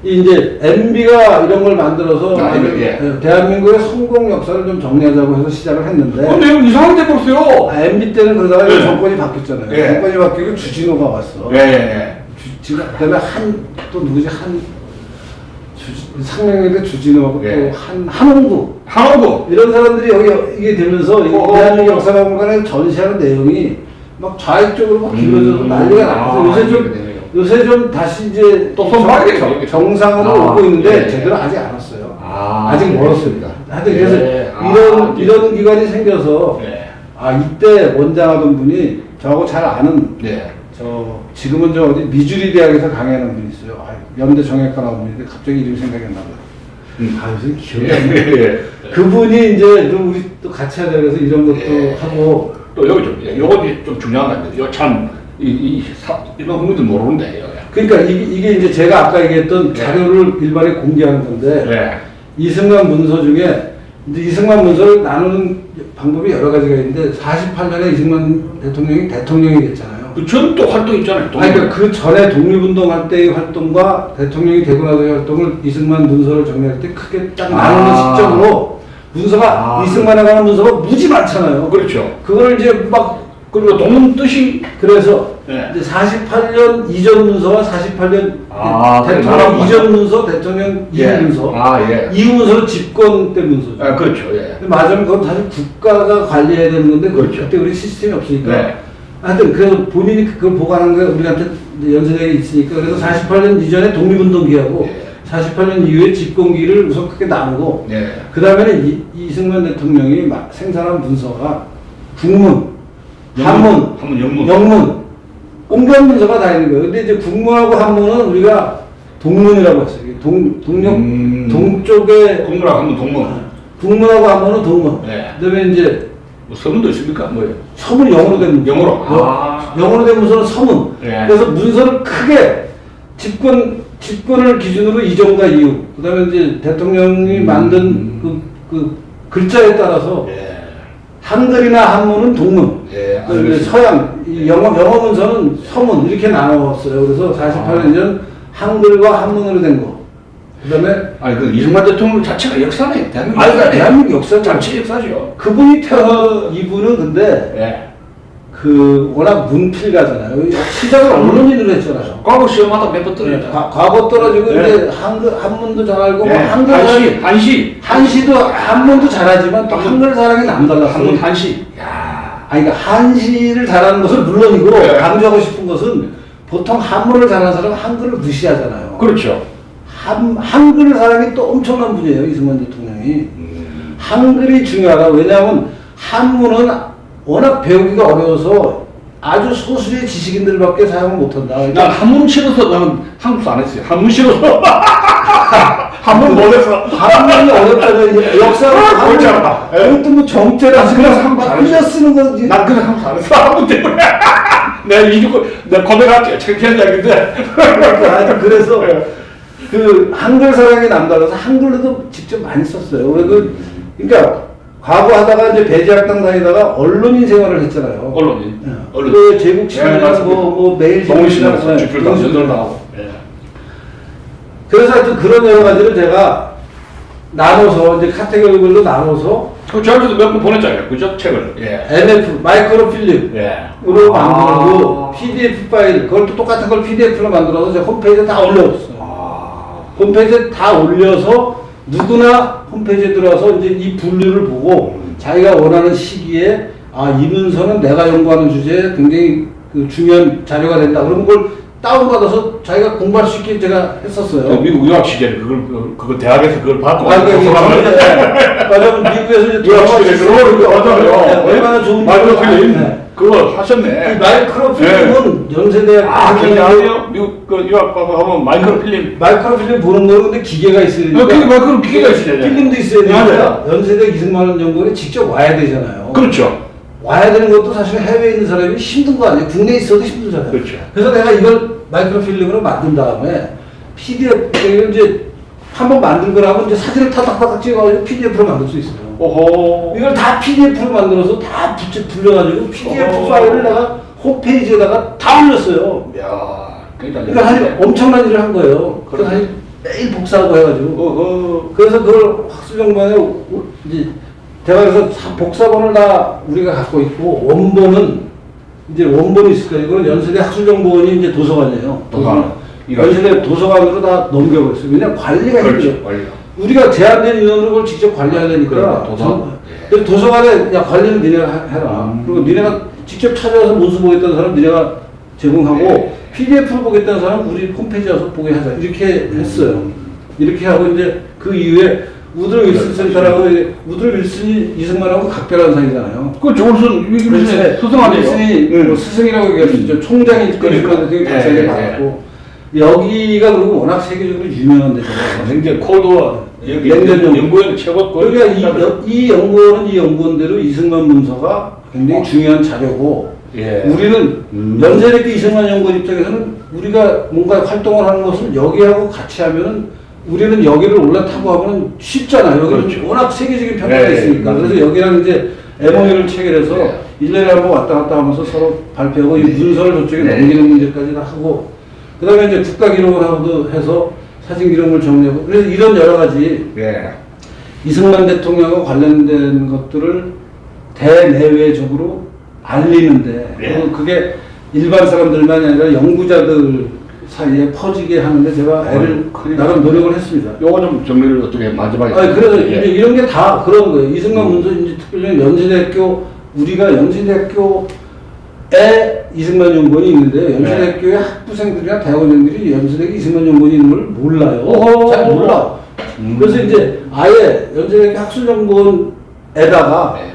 이제 MB가 이런 걸 만들어서 예. 대한민국의 성공 역사를 좀 정리하자고 해서 시작을 했는데 근데 이거 이상하게 돼버렸어요. MB 때는 그러다가 네. 정권이 바뀌었잖아요. 예. 정권이 바뀌고 주진호가 왔어. 예. 그다음에 또 누구지 상명인데 주진호하고 예. 또 한홍구 이런 사람들이 여기 이게 되면서 대한민국 역사박물관에 전시하는 내용이 막 좌익적으로 막 길어져서 난리가 나서 요새 좀 다시 이제 또 손봐야겠죠. 정상으로 오고 있는데 예. 제대로 아직 안 왔어요. 아직 멀었습니다. 하여튼 그래서 예. 이런 기관이 생겨서 예. 이때 원장하던 분이 저하고 잘 아는 네. 지금은 저 어디 미주리 대학에서 강의하는 분이 있어요. 아, 연대 정형외과 나온 분인데 갑자기 이름이 생각이 안 나요. 아, 요새 기억이 안 나요. 그분이 이제 좀 우리 또 같이 하자 그래서 이런 것도 하고 또 여기 좀 요거 좀 중요한 건데 이거 참 일반 국민들 모르는데 이거. 그러니까 이게 이제 제가 아까 얘기했던 자료를 일반에 공개하는 건데 네. 이승만 문서 중에 이제 이승만 문서를 나누는 방법이 여러 가지가 있는데 48년에 이승만 대통령이 됐잖아요. 그 전 또 활동 있잖아요. 아니, 그러니까 그 전에 독립운동할 때의 활동과 대통령이 되고 나서의 활동을 이승만 문서를 정리할 때 크게 딱 나누는 시점으로 문서가 이승만에 관한 문서가 무지 많잖아요. 그렇죠. 그걸 이제 막 그리고 동문 뜻이 그래서 네. 이제 48년 이전 문서와 48년 대통령 이전 문서, 대통령 이후 문서, 이후 문서는 집권 때 문서죠. 아, 그렇죠. 예. 맞으면 그건 사실 국가가 관리해야 되는 건데 그렇죠. 그때 우리 시스템이 없으니까. 네. 하여튼 그래서 본인이 그걸 보관한 게 우리한테 연세대에 있으니까 그래서 48년 이전에 독립운동기하고 48년 이후에 집권기를 우선 크게 나누고 그 다음에는 이승만 대통령이 막 생산한 문서가 국문, 한문, 영문, 온갖 문서가 다 있는 거예요. 근데 이제 국문하고 한문은 우리가 동문이라고 했어요. 동쪽에 국문하고 한문 동문. 국문하고 한문은 동문. 네. 그다음에 이제 뭐 서문도 있습니까? 뭐예요? 서문이 영어로 된 문서. 영어로. 영어로 된 문서는 서문. 네. 그래서 문서를 크게 집권을 기준으로 이전과 이후. 그다음에 이제 대통령이 만든 그 글자에 따라서 한글이나 한문은 동문. 그다음에 서양 영어 문서는 서문 이렇게 나눴어요. 그래서 48년 전 한글과 한문으로 된 거. 그다음에 아니 그 이승만 대통령 자체가 역사네. 대한민국. 대한민국 역사 자체 역사죠. 그분이 이분은 근데 그 워낙 문필가잖아요. 시작을 언론인으로 했잖아요. 과거 시험하다 몇 번 떨어졌다. 과거 떨어지고 이제 한문도 잘 알고 뭐 한글 한시도 한문도 잘하지만 또 한글 사랑이 남달랐어요. 한문 한시. 아니 그러니까 한시를 잘하는 것은 물론이고 강조하고 싶은 것은 보통 한문을 잘하는 사람은 한글을 무시하잖아요. 그렇죠. 한글 사랑이 또 엄청난 분이에요. 이승만 대통령이. 한글이 중요하다. 왜냐하면 한문은 워낙 배우기가 어려워서 아주 소수의 지식인들밖에 사용을 못한다. 난 한문 싫어서 나는 한국사 안 했어요. 한문 싫어서. 한문 못해서. 한문이 어렵다면 역사를 그렇지 않아. 그것도 뭐 정체라서 그래서 한국 안 흘려 쓰는 거지. 난 그래서 한국사 안 했어. 한문 때문에. 내가 고백할게요. 창피한 이야기인데. 그래서 그 한글 사랑이 남달라서 한글로도 직접 많이 썼어요. 그러니까 과거 하다가 이제 배제학당 다니다가 언론인 생활을 했잖아요. 언론인. 그 제국신문이나 뭐 매일신문이나 주필당 연설 나오고. 그래서 하여튼 그런 여러 가지를 제가 나눠서 이제 카테고리별로 나눠서 저한테도 몇 번 보냈잖아요. 그죠? 책을. MF 마이크로 필름으로 만들고 PDF 파일 그걸 또 똑같은 걸 PDF로 만들어서 제 홈페이지에 다 올려줬어요. 홈페이지에 다 올려서 누구나 홈페이지에 들어와서 이제 이 분류를 보고 자기가 원하는 시기에 이 문서는 내가 연구하는 주제에 굉장히 그 중요한 자료가 된다. 그러면 그걸 다운받아서 자기가 공부할 수 있게 제가 했었어요. 미국 유학 시절에 그걸 대학에서 그걸 받고 맞아요. 미국에서 이제 유학 시절에 그걸 맞아요. 얼마나 좋은 마이크로 필름 그거 하셨네. 마이크로 필름은 연세대학 아니요. 미국 그 유학 가면 마이크로 필름 보는 거는 근데 기계가 있어야 되니까. 그게 마이크로 기계가 있어야 돼. 필름도 있어야 되니까 연세대 이승만 연구원이 직접 와야 되잖아요. 그렇죠. 와야 되는 것도 사실 해외에 있는 사람이 힘든 거 아니에요. 국내에 있어도 힘들잖아요. 그렇죠. 그래서 내가 이걸 마이크로 필름으로 만든 다음에 PDF 이제 한번 만들고 나면 이제 사진을 타닥타닥 찍어가지고 PDF로 만들 수 있어요. 오호. 이걸 다 PDF로 만들어서 다 불려가지고 PDF 파일을 내가 홈페이지에다가 다 올렸어요. 이야. 그러니까 사실 엄청난 일을 한 거예요. 그래서 사실 매일 복사하고 해가지고. 그래서 그걸 학술정보원에 이제 대학에서 복사본을 다 우리가 갖고 있고 원본은 이제 원본이 있을 거예요. 이거는 연세대 학술정보원이 이제 도서관이에요. 연세대 도서관으로 다 넘겨버렸어요. 왜냐면 관리가 힘들어요. 우리가 제한된 인원으로 그걸 직접 관리해야 되니까. 그래서 도서관에 야 관리는 니네가 해라. 그리고 니네가 직접 찾아와서 문서 보겠다는 사람 니네가 제공하고 PDF로 보겠다는 사람 우리 홈페이지에 와서 보게 하자. 이렇게 했어요. 이렇게 하고 이제 그 이후에 우드로 윌슨 센터라고 우드로 윌슨이 이승만하고 각별한 사이잖아요. 그 조은순 윌슨의 스승 아니에요? 윌슨이 뭐 스승이라고 얘기할 수 있죠. 총장이 그러니까 되게 박사를 받았고 여기가 그리고 워낙 세계적으로 유명한 데잖아요. 굉장히 콜드워 냉전 연구원 최고 그러니까 이 연구원은 이 연구원대로 이승만 문서가 굉장히 중요한 자료고 예. 우리는 연세대학교 이승만 연구원 입장에서는 우리가 뭔가 활동을 하는 것을 여기하고 같이 하면은 우리는 여기를 올라타고 하면 쉽잖아요. 여기는 그렇죠. 워낙 세계적인 평가가 네, 있으니까. 네. 그래서 여기랑 이제 MOU를 체결해서 네. 1년에 한번 왔다 갔다 하면서 서로 발표하고 이 문서를 저쪽에 네. 넘기는 문제까지 다 하고 그 다음에 이제 국가기록을 하고도 해서 사진기록물 정리하고 그래서 이런 여러 가지 예. 이승만 대통령과 관련된 것들을 대내외적으로 알리는데 예. 그리고 그게 일반 사람들만이 아니라 연구자들 사이에 퍼지게 하는데 제가 애를 나름 노력을 했습니다. 요거 좀 정리를 어떻게 마지막에. 그래서 예. 이제 이런 게 다 그런 거예요. 이승만 문서 이제 특별히 연세대학교 우리가 연세대학교에 이승만 연구원이 있는데 연세대학교의 학부생들이나 대학원생들이 연세대학교 이승만 연구원이 있는 걸 몰라요. 오호. 잘 몰라. 그래서 이제 아예 연세대학교 학술연구원에다가 네.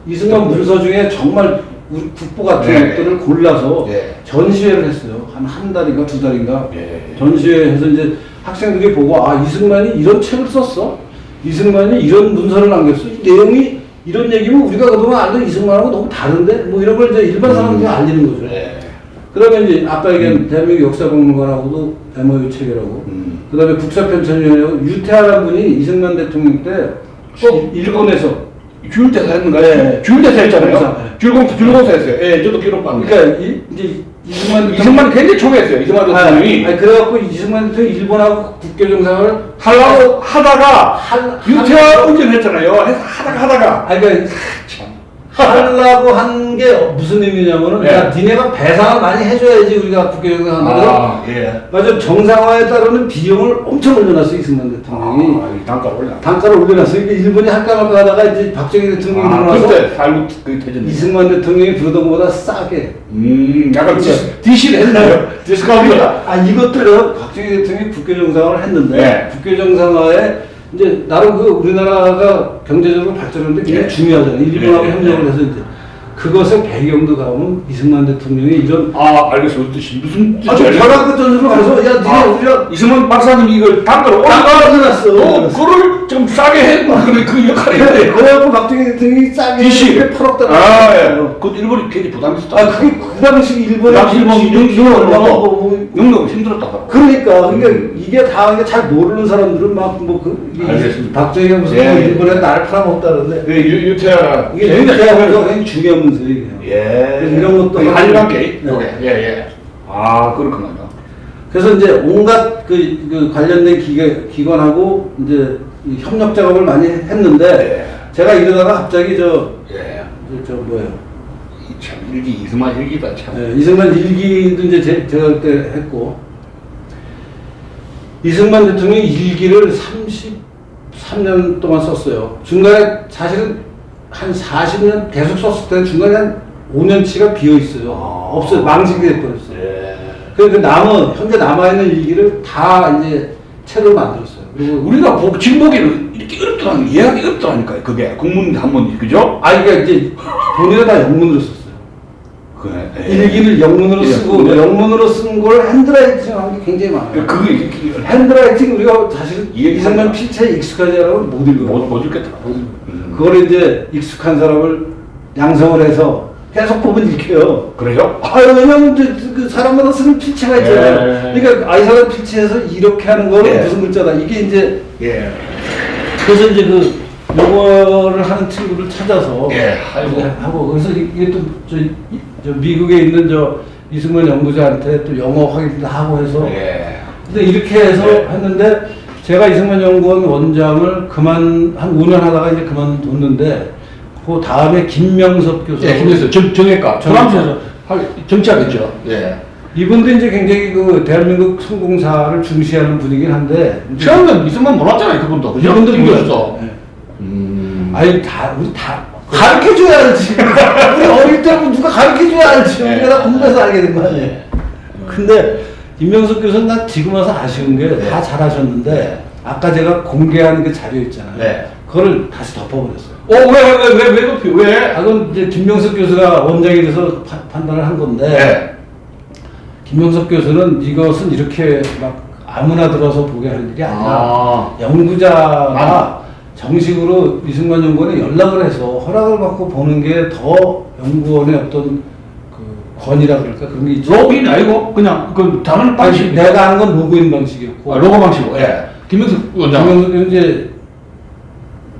이승만 문서 중에 정말 우리 국보 같은 네. 것들을 골라서 네. 전시회를 했어요. 한 달인가 두 달인가 네. 전시회해서 이제 학생들이 보고 아 이승만이 이런 책을 썼어. 이승만이 이런 문서를 남겼어. 이 내용이 이런 얘기면 우리가 그동안 알던 이승만하고 너무 다른데 뭐 이런 걸 이제 일반 사람들이 알리는 거죠. 네. 그러면 이제 아까 얘기한 대한민국 역사박물관하고도 MOU 체결하고 그다음에 국사편찬위원회하고 유태하라는 분이 이승만 대통령 때 일본에서 주일대사 했는가요? 네. 주일대사 했잖아요. 네. 줄공사 했어요. 예, 저도 기록받는. 그러니까 이제 이승만 굉장히 초기했어요. 이승만 대통령이. 그래갖고 이승만 대통령이 일본하고 국교 정상을 하려고 하다가 유태화 운전했잖아요. 해서 하다가. 그러니까 하려고 한 게 무슨 의미냐면은 네. 야 니네가 배상을 많이 해줘야지 우리가 국교 정상 하는 예. 맞아 정상화에 따르는 비용을 엄청 올려놨어요 이승만 대통령이 이 단가 올라. 단가를 올려놨어요. 그러니까 일본이 할까 말까 하다가 이제 박정희 대통령이 들어와서 그때 살고 그 대전. 이승만 대통령이 부르던 것보다 싸게 약간 디시를 했나요? 디스카운트가. 이것들은 박정희 대통령이 국교 정상화를 했는데 네. 국교 정상화에 이제 나름 그 우리나라가 경제적으로 발전하는데 굉장히 네. 중요하잖아요. 일본하고 네. 협력을 해서 이제 그것의 배경도 가면 이승만 대통령이 이런 알겠어요. 뜻이 무슨 뜻이 벼락 같은 소리를 가서 야 니네 우리가 이승만 박사님이 이걸 단가를 올려놨어. 그걸 좀 싸게 해. 그 역할인데. 그래갖고 박정희 대통령이 싸게 디시. 8억 달러. 그 일본이 괜히 부담했었다. 그게 그 당시 일본이 일본 얼마나 영농 힘들었다. 그러니까 이게 다 잘 모르는 사람들은 알겠습니다. 박정희가 무슨 예. 일본에 날 팔아먹다는데 유태하 이게 굉장히 중요한 문서예요. 예. 그래서 이런 것도 한일관계. 네. 예. 그렇구나. 그래서 이제 온갖 그 관련된 기관하고 이제 이 협력 작업을 많이 했는데 제가 이러다가 갑자기 저 뭐예요? 참 이승만 일기다 참. 이승만 일기도 이제 제가 그때 했고 이승만 대통령이 일기를 33년 동안 썼어요. 중간에 사실은 한 40년 계속 썼을 때는 중간에 한 5년치가 비어 있어요. 없어요. 망치게 돼버렸어요. 그래서 현재 남아있는 일기를 다 이제 책으로 만들었어요. 그리고 우리가 지금 보기에는 이렇게 어렵더라는 이해하기 어렵더라니까요. 그게 국문 한문 그죠? 그러니까 이제 본인은 다 영문으로 썼어요. 일기를 영문으로 쓰고 영문으로 쓴 걸 핸드라이팅하는 게 굉장히 많아요. 핸드라이팅 우리가 사실 이승만 필체에 익숙하지 않으면 못 읽어요. 못 읽겠다. 그걸 이제 익숙한 사람을 양성을 해서 계속 보면 읽혀요. 그래요? 왜냐면 그 사람마다 쓰는 필체가 있잖아요. 그러니까 이 사람 필체에서 이렇게 하는 거는 무슨 글자다. 이게 이제 그래서 이제 요거를 하는 친구를 찾아서 하고 그래서 이게 또 저 미국에 있는 저 이승만 연구자한테 또 영어 확인도 하고 해서 근데 이렇게 해서 했는데 제가 이승만 연구원 원장을 한 5년 하다가 이제 그만뒀는데 그 다음에 김명섭 교수 김명섭 정외과 프랑스에서 정치하겠죠. 이분도 이제 굉장히 그 대한민국 성공사를 중시하는 분이긴 한데 처음엔 이승만 몰랐잖아요. 그분도 그죠? 이분도 몰랐어. 우리 다 가르쳐줘야 알지. 우리 어릴 때부터 누가 가르쳐줘야 알지. 우리가 다 공부해서 알게 된 거 아니에요. 근데 김명숙 교수는 난 지금 와서 아쉬운 게 다 잘하셨는데 아까 제가 공개한 그 자료 있잖아요. 네. 그거를 다시 덮어버렸어요. 왜 높이? 왜? 아, 그건 이제 김명석 교수가 원장이 돼서 판단을 한 건데, 네. 김명석 교수는 이것은 이렇게 막 아무나 들어서 보게 하는 일이 아니라, 아. 연구자가 정식으로 이승만 연구원에 연락을 해서 허락을 받고 보는 게 더 연구원의 어떤 그 권위라 그럴까? 그런 게 있죠. 로그인 아니고 그냥 그 다른 방식. 아니, 내가 한 건 로그인 방식이었고, 로고 방식으로. 예. 김명수 원장. 김명석 이제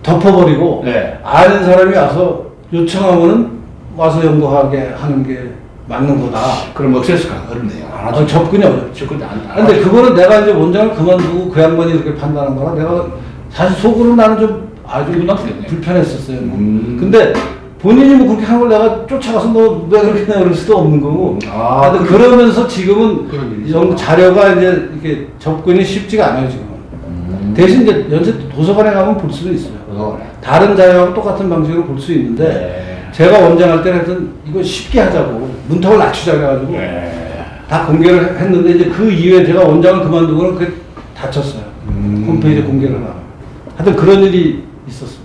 덮어버리고, 네. 아는 사람이 와서 요청하면은 와서 연구하게 하는 게 맞는 거다. 그럼 억세스가 어렵네요. 안 하죠. 접근이 어렵죠. 접근이 안 근데 하죠. 그거는 내가 이제 원장을 그만두고 그 양반이 이렇게 판단한 거라 내가 사실 속으로 나는 좀 아주 기분 나쁘겠네요. 불편했었어요. 근데 본인이 뭐 그렇게 한 걸 내가 쫓아가서 너 왜 그렇게 해 그럴 수도 없는 거고. 아, 근데 그러면서 지금은 그런 일이죠. 연구 자료가 이제 이렇게 접근이 쉽지가 않아요, 지금은. 대신 이제 연세 도서관에 가면 볼 수는 있어요. 도서관에. 다른 자료하고 똑같은 방식으로 볼 수 있는데 네. 제가 원장할 때는 하여튼 이거 쉽게 하자고 문턱을 낮추자 그래가지고 네. 다 공개를 했는데 이제 그 이후에 제가 원장을 그만두고는 그게 다쳤어요. 홈페이지에 공개를 하나. 하여튼 그런 일이 있었습니다.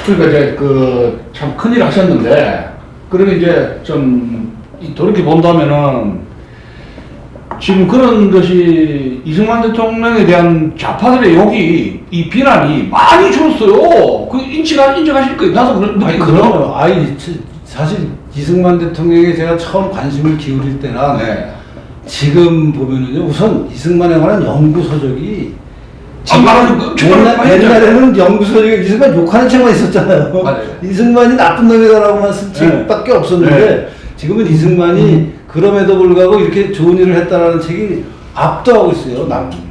그러니까 이제 그 참 큰일 하셨는데 그러면 이제 좀 돌이켜 본다면은 지금 그런 것이 이승만 대통령에 대한 좌파들의 욕이 이 비난이 많이 줄었어요. 그 인정하실 거예요. 나도 그런 아니 느낌이 들어요. 그럼요. 아니 사실 이승만 대통령에 제가 처음 관심을 기울일 때랑 네. 지금 보면은요 우선 이승만에 관한 연구 서적이 옛날에는 연구 서적에 이승만 욕하는 책만 있었잖아요. 맞아요. 이승만이 나쁜 놈이다라고만 쓴 책밖에 없었는데 네. 지금은 이승만이 그럼에도 불구하고 이렇게 좋은 일을 했다라는 책이 압도하고 있어요.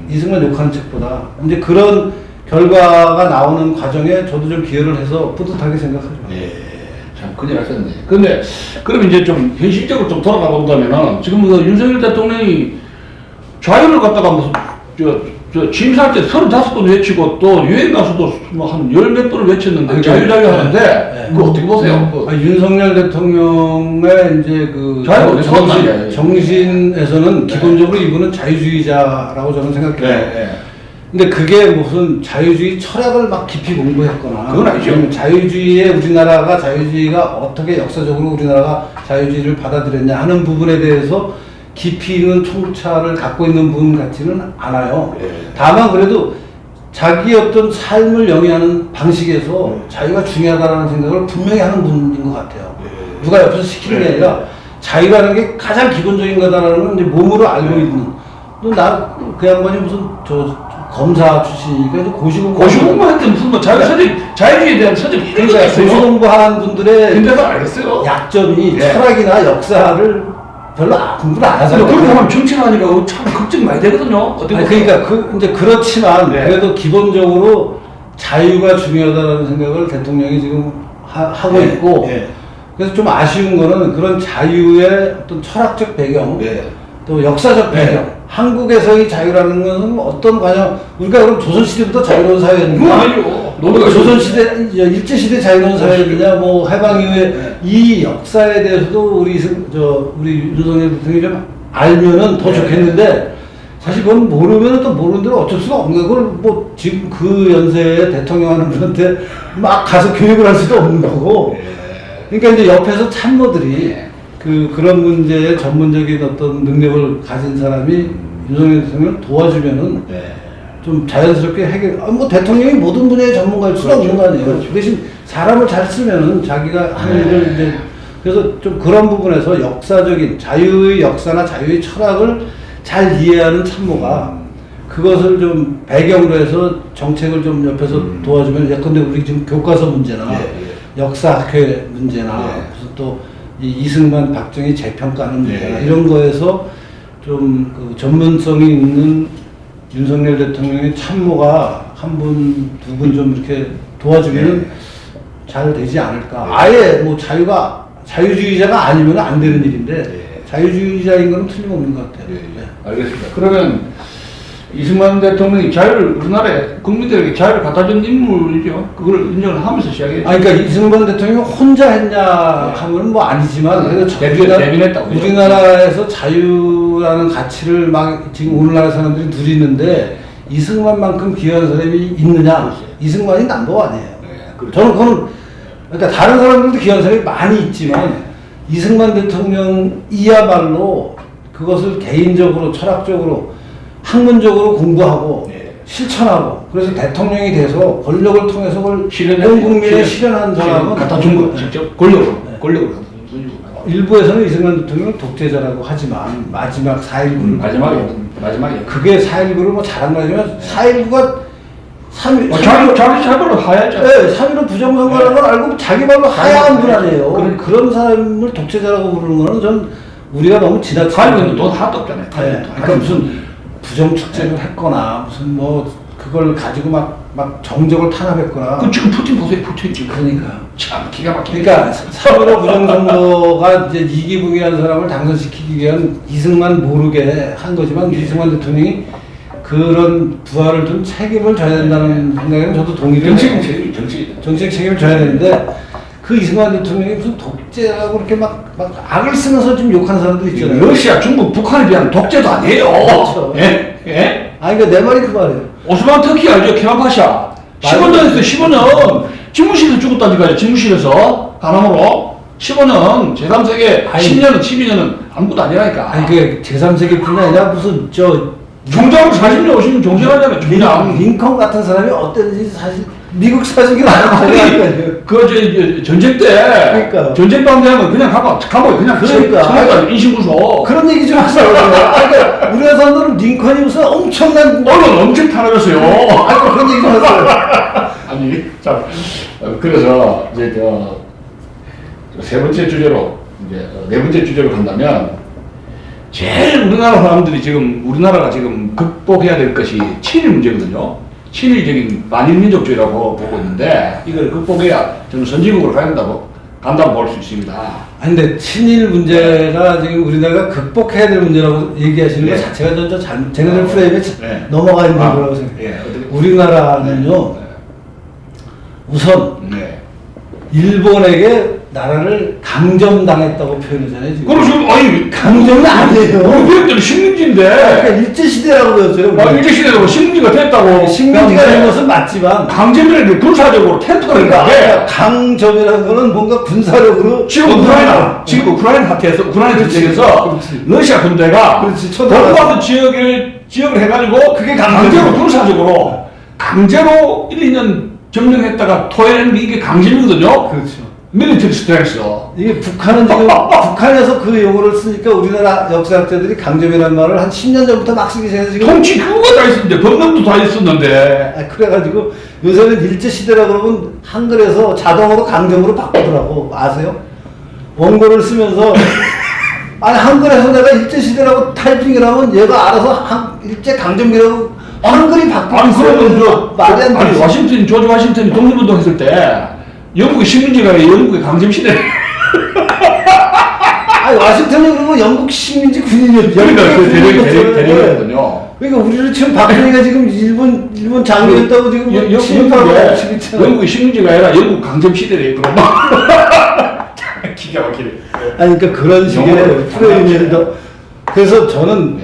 이승만 욕하는 책보다. 이제 그런 결과가 나오는 과정에 저도 좀 기여를 해서 뿌듯하게 생각하죠. 예, 참 큰일 하셨네. 근데 그럼 이제 좀 현실적으로 좀 돌아가 본다면은 지금 그 윤석열 대통령이 자유를 갖다가 무슨 저 취임사할 때 35번 외치고 또 유엔 가서도 뭐 한 열 몇 번을 외쳤는데 자유 하는데 네. 그거 어떻게 보세요? 윤석열 대통령의 이제 그 자유 정신, 정신에서는 기본적으로 이분은 자유주의자라고 저는 생각해요. 네. 근데 그게 무슨 자유주의 철학을 막 깊이 공부했거나 그건 아니죠. 아니면 자유주의의 우리나라가 자유주의가 어떻게 역사적으로 우리나라가 자유주의를 받아들였냐 하는 부분에 대해서 깊이 있는 통찰을 갖고 있는 분 같지는 않아요. 네. 다만 그래도 자기 어떤 삶을 영위하는 방식에서 자유가 중요하다는 생각을 분명히 하는 분인 것 같아요. 누가 옆에서 시키는 게 아니라 자유라는 게 가장 기본적인 거다라는 걸 이제 몸으로 알고 있는. 또 그 양반이 무슨 검사 출신이니까 이제 고시공부했던 무슨 뭐 자유주의에 대한 서적이 이런 그러니까 거 있어요. 고시공부한 분들의 근데도 알겠어요. 약점이 네. 철학이나 역사를 별로 공부를 안 하잖아요. 그렇게 하면 정치를 하니까 참 걱정이 많이 되거든요. 어떻게 아니, 보세요? 그러니까 이제 그렇지만 네. 그래도 기본적으로 자유가 중요하다는 생각을 대통령이 지금 하고 네. 있고 네. 그래서 좀 아쉬운 거는 그런 자유의 어떤 철학적 배경 네. 또 역사적 네. 배경 한국에서의 자유라는 것은 어떤 과정 우리가 그럼 조선시대부터 자유로운 그건 사회였는가 아니죠. 우리가 조선시대 일제시대 자유로운 사회였느냐 뭐 해방 이후에 네. 이 역사에 대해서도 우리 윤석열 대통령이 좀 알면은 더 네. 좋겠는데 사실 그건 모르면 또 모르는 대로 어쩔 수가 없는 거야. 그걸 뭐 지금 그 연세에 대통령 하는 분한테 막 가서 교육을 할 수도 없는 거고. 그러니까 이제 옆에서 참모들이 그런 문제에 전문적인 어떤 능력을 가진 사람이 윤석열 대통령을 도와주면은 좀 자연스럽게 뭐 대통령이 모든 분야의 전문가일 수는 없는 거 아니에요. 그 대신 사람을 잘 쓰면은 자기가 하는 일을 이제 그래서 좀 그런 부분에서 역사적인 자유의 역사나 자유의 철학을 잘 이해하는 참모가 그것을 좀 배경으로 해서 정책을 좀 옆에서 도와주면 예컨대 우리 지금 교과서 문제나 역사학회 문제나 무슨 또 이 이승만 박정희 재평가하는 문제나 이런 거에서 좀 그 전문성이 있는 윤석열 대통령의 참모가 한 분, 두 분 좀 이렇게 도와주면 잘 되지 않을까. 아예 뭐 자유주의자가 아니면 안 되는 일인데 자유주의자인 건 틀림없는 것 같아요. 알겠습니다. 그러면 이승만 대통령이 우리나라에 국민들에게 자유를 갖다 준 인물이죠. 그걸 인정을 하면서 시작했죠. 아니, 그러니까 이승만 대통령이 혼자 했냐 하면 뭐 아니지만 그래도 대변했다고. 우리나라에서 자유라는 가치를 막 지금 오늘날 사람들이 누리는데 이승만만큼 귀한 사람이 있느냐? 이승만이 넘버원이에요. 네, 그렇죠. 저는 그건 그러니까 다른 사람들도 귀한 사람이 많이 있지만 이승만 대통령이야말로 그것을 개인적으로 철학적으로 학문적으로 공부하고 실천하고 그래서 대통령이 돼서 권력을 통해서 그걸 온 국민에 실현한 사람은 갖다 준 거 직접 권력으로 갖다 준 거죠. 일부에서는 이승만 대통령을 독재자라고 하지만 마지막 4.19를 마지막에 그게 4.19를 뭐 잘한 거지만 4.19가 3.1 자기 잘못을 하야죠. 네, 3.15 부정선거라는 걸 알고 자기 말로 하야한 분 아니에요. 그래. 그런 사람을 독재자라고 부르는 거는 전 우리가 너무 지나치게 가리는 돈 하나도 없잖아요. 네, 그러니까 무슨 부정축제를 했거나 무슨 뭐 그걸 가지고 막 정적을 탄압했거나 그 지금 푸틴 보세요, 푸틴 지금. 그러니까 참 기가 막히게. 그러니까 3.15 부정선거가 이제 이기붕이라는 사람을 당선시키기 위한 이승만 모르게 한 거지만 이승만 대통령이 그런 부하를 둔 책임을 져야 된다는 생각에는 저도 동의를 해요. 정책 책임을 져야 되는데 그 이승만 대통령이 무슨 독재라고 그렇게 막 악을 쓰면서 좀 욕하는 사람도 있잖아요. 러시아, 중국, 북한에 비한 독재도 아니에요. 그렇죠. 예? 예? 아니 그러니까 내 말이 그 말이에요. 오스만 터키 알죠? 케마파샤. 15년 했어요, 15년. 집무실에서 죽었다니까요, 집무실에서. 가남으로. 15년, 제3세계, 10년은, 12년은 아무것도 아니라니까. 아니 그 제3세계뿐이 아니라 무슨 종장을 40년 오시면 종신하잖아요, 종장. 링컨 같은 사람이 어땠는지 사실 미국 사진이 나왔잖아요. 그 전쟁 때 그러니까. 전쟁 방대하면 그냥 감옥에 그냥 그러니까. 인신구소. 그런 얘기 좀 하세요. 그러니까 우리 사람들은 링컨이 무슨 엄청난 언론 엄청 탄압했어요. 아니 그런 얘기 좀 하세요. 아니 참 그래서 이제 세 번째 주제로 이제 네 번째 주제로 간다면 제일 우리나라 사람들이 지금 우리나라가 지금 극복해야 될 것이 친일 문제거든요. 친일적인 반일민족주의라고 보고 있는데 이걸 극복해야 저는 선진국으로 간다고 볼 수 있습니다. 아니 근데 친일 문제가 지금 우리나라가 극복해야 될 문제라고 얘기하시는 것 자체가 저 제네럴 프레임에 넘어가 있는 거라고 생각해요. 우리나라는요 우선 일본에게 나라를 강점당했다고 표현하잖아요. 지금. 그럼 지금 아니 강점은 아니에요. 우리 배우들은 식민지인데. 그러니까 일제시대라고 배웠어요. 일제시대로 식민지가 됐다고. 식민지가 된 것은 맞지만 강점이라는 게 군사적으로 텐트가 그러니까 있는데. 강점이라는 거는 뭔가 군사력으로 지금 우크라이나 하태에서 우크라이나 전쟁에서 러시아 군대가 그렇지, donbass 지역을 해가지고 그게 강제로 군사적으로 강제로 1, 2년 점령했다가 토해내는 게 이게 강점이거든요. 그렇죠. 밀리터리 스트레스. 이게 북한은 지금 북한에서 그 용어를 쓰니까 우리나라 역사학자들이 강점이라는 말을 한 10년 전부터 막 쓰기 시작해서 지금 통치 그거가 다 있었는데 법령도 다 있었는데. 그래가지고 요새는 일제시대라 그러면 한글에서 자동으로 강점으로 바꾸더라고. 아세요? 원고를 쓰면서 아니 한글에서 내가 일제시대라고 타이핑을 하면 얘가 알아서 일제 강점기라고 한글이 바뀌고 아니 그러면 말이 안 아니 되지. 조지 워싱턴이 독립운동 했을 때 영국의 식민지가 영국의 강점시대. 아니 와싱턴이 그러면 영국 식민지 군인이었죠. 그러니까 그 대령이거든요. 그러니까 우리를 지금 박근혜가 지금 일본 장군이었다고 지금 침입하고 지금 있잖아요. 영국의 식민지가 아니라 영국 강점시대래 그런 기가 막히네. 아니 그러니까 그런 식의 프레임인데 그래서 저는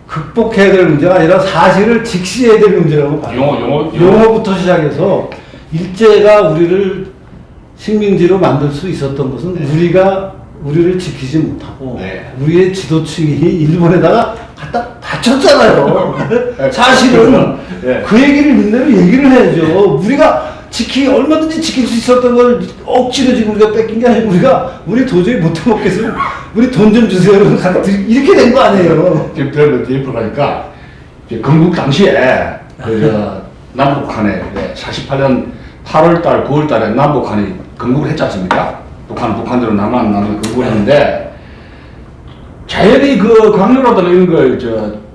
극복해야 될 문제가 아니라 사실을 직시해야 될 문제라고 봐요. 용어부터 시작해서 일제가 우리를 식민지로 만들 수 있었던 것은 우리가 우리를 지키지 못하고 우리의 지도층이 일본에다가 갖다 바쳤잖아요. 사실은 그 얘기를 있는 대로 얘기를 해야죠. 우리가 얼마든지 지킬 수 있었던 걸 억지로 지금 우리가 뺏긴 게 아니고 우리 도저히 못해 먹겠어요. 우리 돈 좀 주세요. 이렇게 된 거 아니에요. 지금 대입을 가니까 건국 당시에 남북한에 48년 8월달, 9월달에 남북한이 건국을 했지 않습니까? 북한대로 남한 건국을 했는데 자연히 그 강요라든가 이런 걸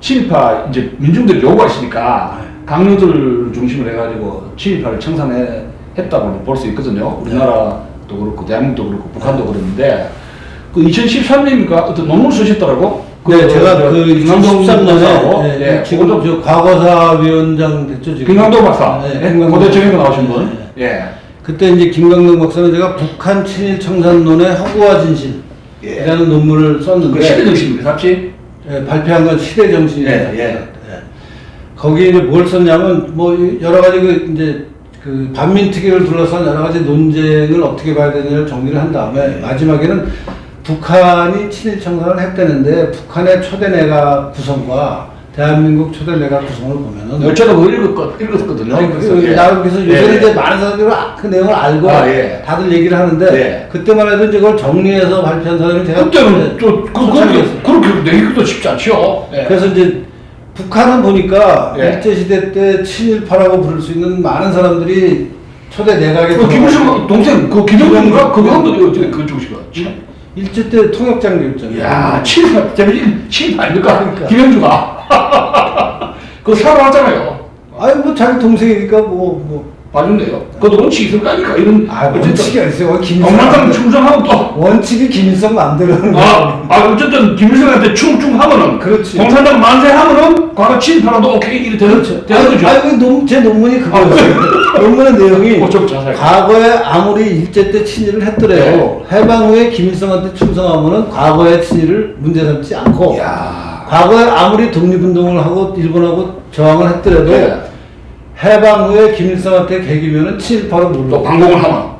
친일파 이제 민중들이 요구하시니까 강요들 중심으로 해가지고 친일파를 청산했다고 볼 수 있거든요. 우리나라도 그렇고 대한민국도 그렇고 북한도 그랬는데 그 2013년이니까 어떤 논문 쓰셨더라고? 네, 제가 그 2013년에 지금 저 과거사위원장 됐죠 지금. 김강도 박사, 고대 정형외과 나오신 분. 그때 이제 김강동 박사는 제가 북한 친일 청산론의 허구와 진실이라는 논문을 썼는데 그 시대정신입니다, 잡지? 발표한 건 시대정신입니다. 거기에 이제 뭘 썼냐면 뭐 여러 가지 그 이제 그 반민특위를 둘러싼 여러 가지 논쟁을 어떻게 봐야 되느냐를 정리를 한 다음에 마지막에는 북한이 친일 청산을 했다는데 북한의 초대 내각 구성과 대한민국 초대 내각 구성을 보면은 저도 그거 읽었거든요. 나도 그래서 요새는 이제 많은 사람들이 그 내용을 알고 다들 얘기를 하는데 그때만 해도 이제 그걸 정리해서 발표한 사람이 제가 그때는 그렇게 내기도 쉽지 않죠. 그래서 이제 북한은 보니까 일제시대 때 친일파라고 부를 수 있는 많은 사람들이 초대 내각에 김일성 동생 김영준가 그분도 그쪽이가 일제 때 통역장교였잖아요. 야, 친일 아닙니까? 김영주가 그거 살아왔잖아요. 아니 뭐 자기 동생이니까 뭐 봐준대요. 그것도 원칙이 있을 거 아닙니까? 이런 원칙이 아니었어요. 김일성 충성하고 또 원칙이 김일성 마음대로는 어쨌든 김일성한테 충하면은 그렇지. 공산당 만세하면은 과거 친일파라도 오케이 이렇게 되는 거죠. 제 논문이 그거였어요. 논문의 내용이 자세히. 과거에 아무리 일제 때 친일을 했더라도 해방 후에 김일성한테 충성하면은 과거의 친일을 문제 삼지 않고 과거에 아무리 독립운동을 하고 일본하고 저항을 했더라도 해방 후에 김일성한테 개기면은 친일파로 모르고 또 반공을 하면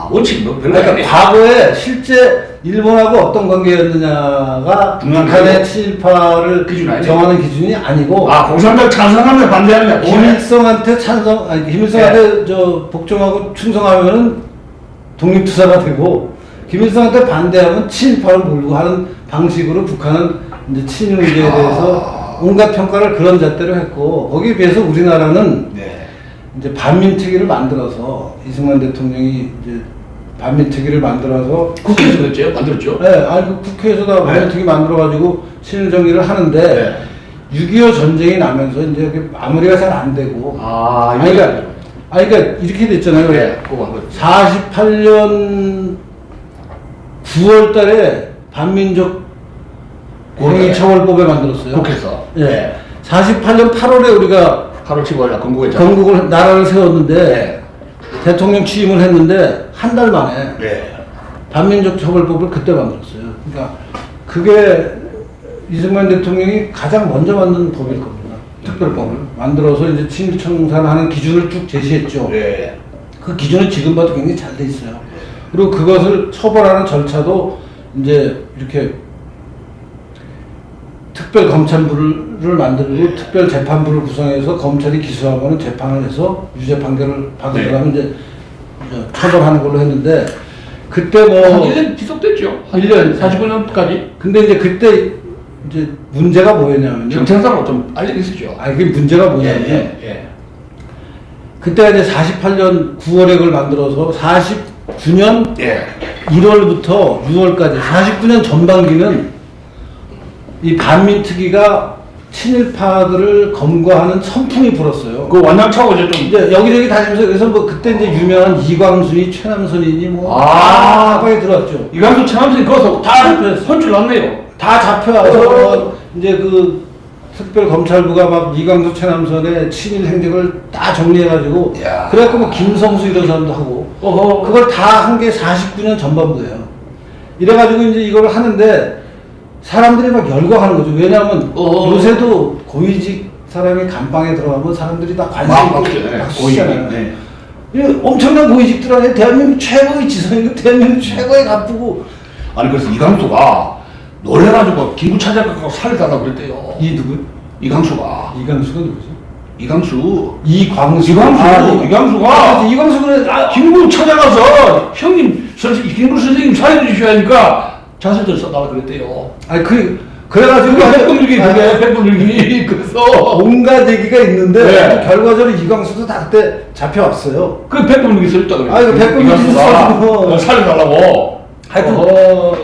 원칙이 뭐 별로 그러니까 과거에 실제 일본하고 어떤 관계였느냐가 북한의 친일파를 정하는 기준이 아니고 공산당 찬성하면 반대하면 김일성한테 김일성한테 복종하고 충성하면은 독립투사가 되고 김일성한테 반대하면 친일파를 몰고 하는 방식으로 북한은 이제 친일 문제에 대해서 온갖 평가를 그런 잣대로 했고 거기에 비해서 우리나라는 이제 반민특위를 만들어서 이승만 대통령이 이제 반민특위를 만들어서 국회에서 그랬죠? 만들었죠? 네, 국회에서도 반민특위 만들어가지고 친일 정리를 하는데 6.25 전쟁이 나면서 이제 마무리가 잘 안 되고 그러니까 이렇게 됐잖아요. 48년 9월달에 반민족 행위처벌법을 만들었어요. 국회에서. 48년 8월에 우리가 8월 15일 건국을 나라를 세웠는데 대통령 취임을 했는데 한 달 만에 반민족 처벌법을 그때 만들었어요. 그러니까 그게 이승만 대통령이 가장 먼저 만든 법일 겁니다. 특별법을 만들어서 이제 친일청산하는 기준을 쭉 제시했죠. 그 기준은 지금 봐도 굉장히 잘 돼 있어요. 그리고 그것을 처벌하는 절차도 이제 이렇게 특별 검찰부를 만들고 특별 재판부를 구성해서 검찰이 기소하면 재판을 해서 유죄 판결을 받은 사람은 이제 처벌하는 걸로 했는데 그때 뭐 한 1년 지속됐죠. 한 1년 45년까지. 근데 이제 그때 이제 문제가 뭐였냐면요. 경찰사로 좀 알려있었죠. 그게 문제가 뭐냐면 그때가 이제 48년 9월에 그걸 만들어서 49년 1월부터 6월까지 49년 전반기는 이 반민특위가 친일파들을 검거하는 선풍이 불었어요. 그 완장차고 이제 좀 이제 여기저기 다니면서 그래서 뭐 그때 이제 유명한 이광순이 최남선이니 가까이 들어왔죠. 이광수 최남선이 거기서 다 혼쭐 났네요. 다 잡혀와서 이제 그 특별검찰부가 막 이광수 최남선의 친일 행적을 다 정리해가지고 그래갖고 뭐 김성수 이런 사람도 하고 그걸 다 한 게 49년 전반부예요. 이래가지고 이제 이걸 하는데 사람들이 막 열광하는 거죠. 왜냐하면 요새도 고위직 사람이 감방에 들어가면 사람들이 다 관심이 잖아요. 엄청난 고위직들 안에 대한민국 최고의 지성이고 대한민국 최고의 갑부고 그래서 이광수가 놀래가지고 김구 찾아가고 살려달라고 그랬대요. 누구? 이광수가 누구지? 이광수 그래. 김구 찾아가서 형님 김구 선생님 살려주셔야 하니까 자세들 써달라 그랬대요. 그래가지고 백분들기 그래서 온갖 얘기가 있는데 결과적으로 이광수도 다 그때 잡혀왔어요. 그 백분들기 썼다 그래요. 백분들기 써서 살려달라고. 하여튼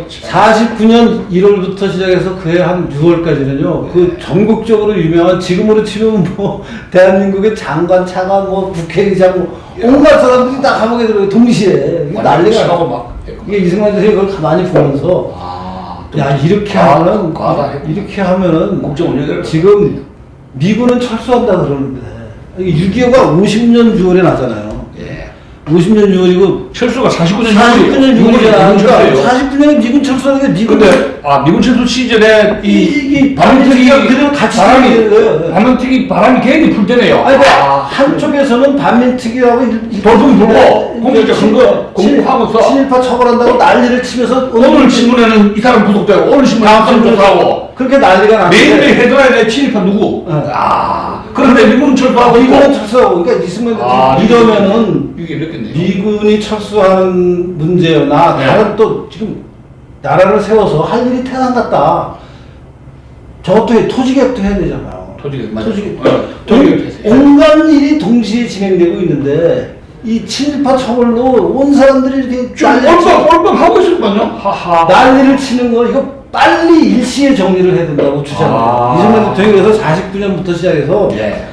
49년 1월부터 시작해서 그해 한 6월까지는요. 그 전국적으로 유명한 지금으로 치면 뭐 대한민국의 장관, 차관, 뭐 국회의장, 뭐 온갖 사람들이 다 감옥에 들어요. 동시에 난리가 나고 막. 이게 이승만 선생님이 그걸 가만히 보면서 이렇게 하면은 지금 미군은 철수한다 그러는데 6.25가 50년 6월에 나잖아요. 50년 6월이고 철수가 49년 49년 6월이야. 미군 그러니까 철수예요. 49년에 미군 철수하는 게 미군. 근데 미군 철수 시절에 이 반민특위가 그대로 같이 되는 거예요. 반민특위 바람이 괜히 불 때네요. 아니, 한쪽에서는 반민특위하고 돌풍이 불고 공직자 선거 공부하면서 친일파 처벌한다고 난리를 치면서 오늘 신문에는 이 사람 구속되고 오늘 신문에는 이 사람 조사하고 그렇게 난리가 매일매일 났는데 해줘야 돼 친일파 누구. 그런데 미군은 철수하고 미군은 있고 철수하고 그러니까 이승만 이러면은 이게 이렇겠네요. 미군이 철수하는 문제나 네. 다른 또 지금 나라를 세워서 할 일이 태산 같다. 저것도 토지개혁도 해야 되잖아요. 토지개혁 맞아요. 토지개혁. 온갖 일이 동시에 진행되고 있는데 이 친일파 처벌로 온 사람들이 이렇게 꼴빵 하고 있을 거 아니야? 하하. 난리를 치는 거 이거 빨리 일시에 정리를 해야 된다고 주장해요. 이승만 대통령이 그래서 49년부터 시작해서 예.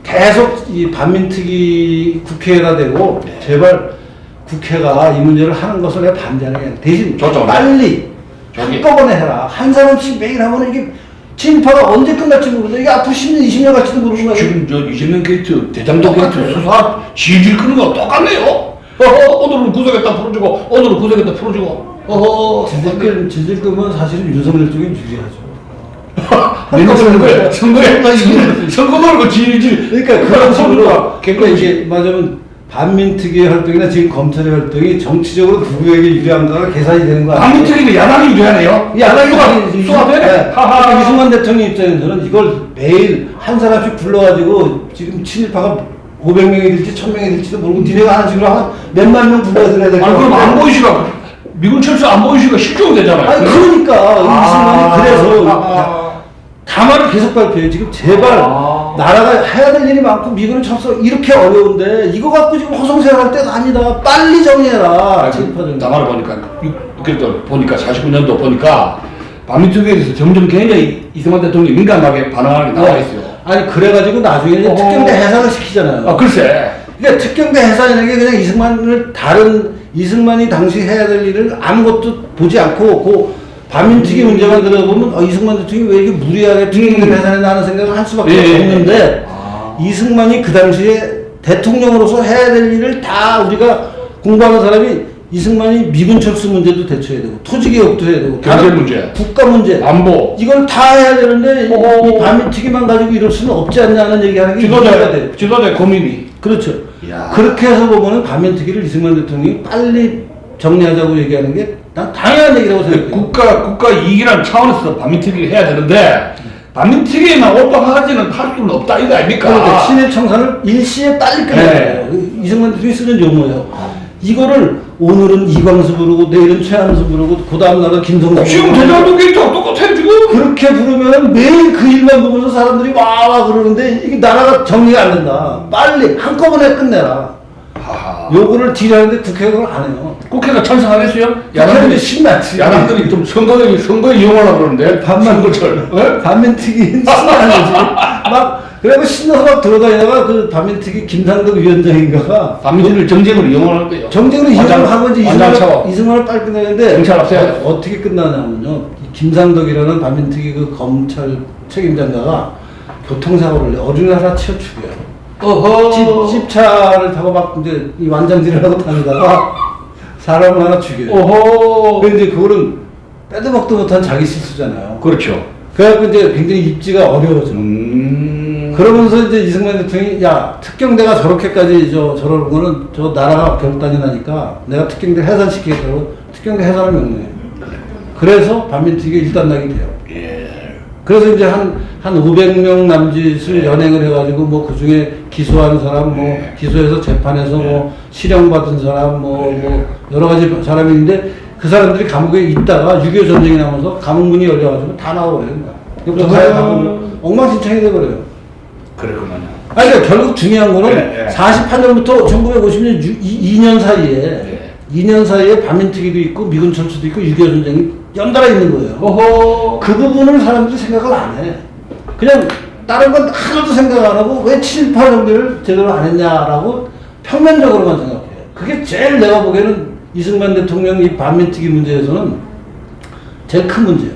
계속 이 반민특위 국회가 되고 제발 국회가 이 문제를 하는 것을 내가 반대하는 게 아니라 대신 좋죠. 빨리 저기. 한꺼번에 해라. 한 사람씩 매일 하면 이게 친일파가 언제 끝날지 모르는데 이게 앞으로 10년, 20년 갈지도 모르는 거예요. 지금 저 이재명 게이트, 대장동 게이트 수사 질질 끄는 거 똑같네요. 오늘은 구속했다 풀어주고, 오늘은 구속했다 풀어주고. 질질 끄면 사실은 윤석열 쪽이 유리하죠. 내년 선거 말고 질질. 그러니까 그런 식으로 그러니까 개꿀 이게 맞으면 반민특위 활동이나 지금 검찰의 활동이 정치적으로 누구에게 유리한가가 계산이 되는 거 아니에요? 반민특위는 야당이 유리하네요. 야당이 수사돼? 하하. 이승만 대통령 입장에서는 이걸 매일 한 사람씩 불러가지고 지금 친일파가 500명이 될지 1000명이 될지도 모르고 니네가 하는 식으로 한 몇만 명 불러들여야 될 아니, 그럼 안 보이시가, 미군 철수 안 보이시가 실종이 되잖아요. 아니 그러니까 이승만이 그래서 담화를 계속 발표해요. 지금 제발 나라가 해야 될 일이 많고 미군은 철수 이렇게 어려운데 이거 갖고 지금 허송세월할 때가 아니다. 빨리 정리해라. 담화를 보니까, 그래도 보니까 49년도 보니까 반민특위에 대해서 점점 굉장히 이승만 대통령이 민감하게 반응하는 게 나와 있어요. 아니 그래가지고 나중에 이제 특경대 해산을 시키잖아요. 글쎄. 그러니까 특경대 해산이라는 게 그냥 이승만을 다른 이승만이 당시 해야 될 일을 아무것도 보지 않고 그 반민특위 문제만 들어보면 이승만 대통령이 왜 이렇게 무리하게 특경대 해산했나 하는 생각을 할 수밖에 없는데 이승만이 그 당시에 대통령으로서 해야 될 일을 다 우리가 공부하는 사람이 이승만이 미군 철수 문제도 대처해야 되고 토지개혁도 해야 되고 경제 문제, 국가 문제, 안보 이걸 다 해야 되는데 이 반민특위만 가지고 이럴 수는 없지 않냐는 얘기하는 게 이해가 돼요. 지도자 고민이. 그렇죠. 이야. 그렇게 해서 보면은 반민특위를 이승만 대통령이 빨리 정리하자고 얘기하는 게 난 당연한 얘기라고 생각해요. 국가 이익이라는 차원에서 반민특위를 해야 되는데 반민특위에만 올바하지는 할 수는 없다 이거 아닙니까? 그러니까 친일 청산을 일시에 빨리 끝내야 돼요. 이승만 대통령이 쓰는 용어예요. 이거를 오늘은 이광수 부르고 내일은 최한수 부르고 그 다음 날은 김성수 지금 대장동 게이트하고 똑같아요 지금. 그렇게 부르면 매일 그 일만 보면서 사람들이 와와 그러는데 이게 나라가 정리가 안 된다. 빨리 한꺼번에 끝내라. 요거를 딜하는데 국회가 그걸 안 해요. 국회가 찬성 안 했어요? 야당들이 신났지. 야당들이 좀 선거에 이용하려고 그러는데 선거철. 반민특위 신나는 거지. 막 그래서 신나서 막 돌아다니다가 그 반민특위 김상덕 위원장인가가 반민특위를 정쟁으로 이용하는 거예요. 정쟁으로 이용을 하고 이제 완전 이승만을 빨리 끝내는데 경찰 없애야 어떻게 끝나냐면요. 이 김상덕이라는 반민특위 그 검찰 책임자가 교통사고를 내 어린이 하나 치어 죽여요. 집차를 타고 막 이제 이 완장질을 하고 다니다가 사람을 하나 죽여요. 근데 그거는 빼도 먹도 못한 자기 실수잖아요. 그렇죠. 그래갖고 이제 굉장히 입지가 어려워져. 그러면서 이제 이승만 대통령이 야 특경대가 저렇게까지 저러는 거는 저 나라가 결단이 나니까 내가 특경대 해산시키겠다고 특경대 해산을 명령해요. 그래서 반민특위가 일단락이 돼요. 그래서 이제 한 500명 남짓을 연행을 해가지고 뭐 그 중에 기소한 사람 뭐 기소해서 재판에서 뭐 실형받은 사람 뭐 여러 가지 사람이 있는데 그 사람들이 감옥에 있다가 6.25 전쟁이 나면서 감옥문이 열려가지고 다 나와버리는 거야. 사회 가고 엉망진창이 돼버려요. 그랬구만요. 아니, 그러니까 결국 중요한 거는 48년부터 1950년 2년 사이에 2년 사이에 반민특위도 있고 미군 철수도 있고 6.25 전쟁이 연달아 있는 거예요. 그 부분을 사람들이 생각을 안 해. 그냥 다른 건 하나도 생각 안 하고 왜 7.18 정비를 제대로 안 했냐라고 평면적으로만 생각해요. 그게 제일 내가 보기에는 이승만 대통령 이 반민특위 문제에서는 제일 큰 문제예요.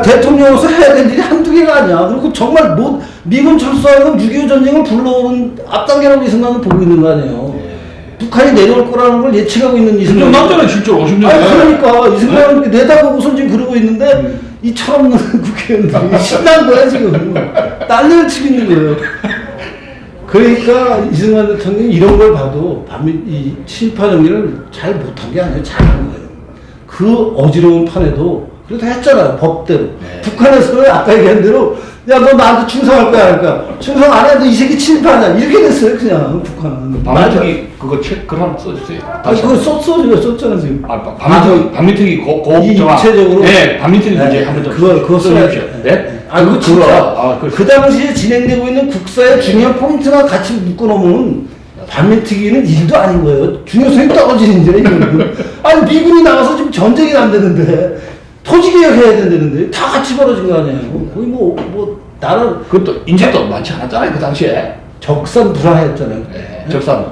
대통령으로서 해야 될 일이 한두 개가 아니야. 그리고 정말 미군 철수하고 6.25 전쟁을 불러오는 앞단계라고 이승만은 보고 있는 거 아니에요. 북한이 내려올 거라는 걸 예측하고 있는 이승만 이승만. 남자는 실제로 50년 아니 그러니까 네. 이승만 내다보고선 지금 그러고 있는데 이 철없는 국회의원들이 신난 거야 지금. 딴일을 치고 있는 거예요. 그러니까 이승만 대통령이 이런 걸 봐도 이 친일파 정리를 잘 못한 게 아니에요. 잘한 거예요. 그 어지러운 판에도 그래도 했잖아요. 법대로. 네. 북한에서는 아까 얘기한 대로 야 너 나한테 충성할 거야 할까. 충성 안 해도 이 새끼 친일파냐 이렇게 됐어요 그냥 북한은. 밤미특위 그거 책 글 한번 써주세요. 아니 그거 썼잖아 지금. 밤미특위 입체적으로. 네, 밤미특위 문제 네, 한번 더 그거 써주십시오. 써야- 네? 아, 그거 진짜 그 그 당시에 진행되고 있는 국사의 중요한 포인트만 같이 묶어놓으면 반민특위는 일도 아닌 거예요. 중요성이 떨어지는 일이에요, 이거는. 아니, 미군이 나와서 지금 전쟁이 안 되는데, 토지개혁 해야 된다는데, 다 같이 벌어진 거 아니에요. 거의 나라 그것도 인재도 많지 않았잖아요 그 당시에. 적산불화했잖아요. 네, 적산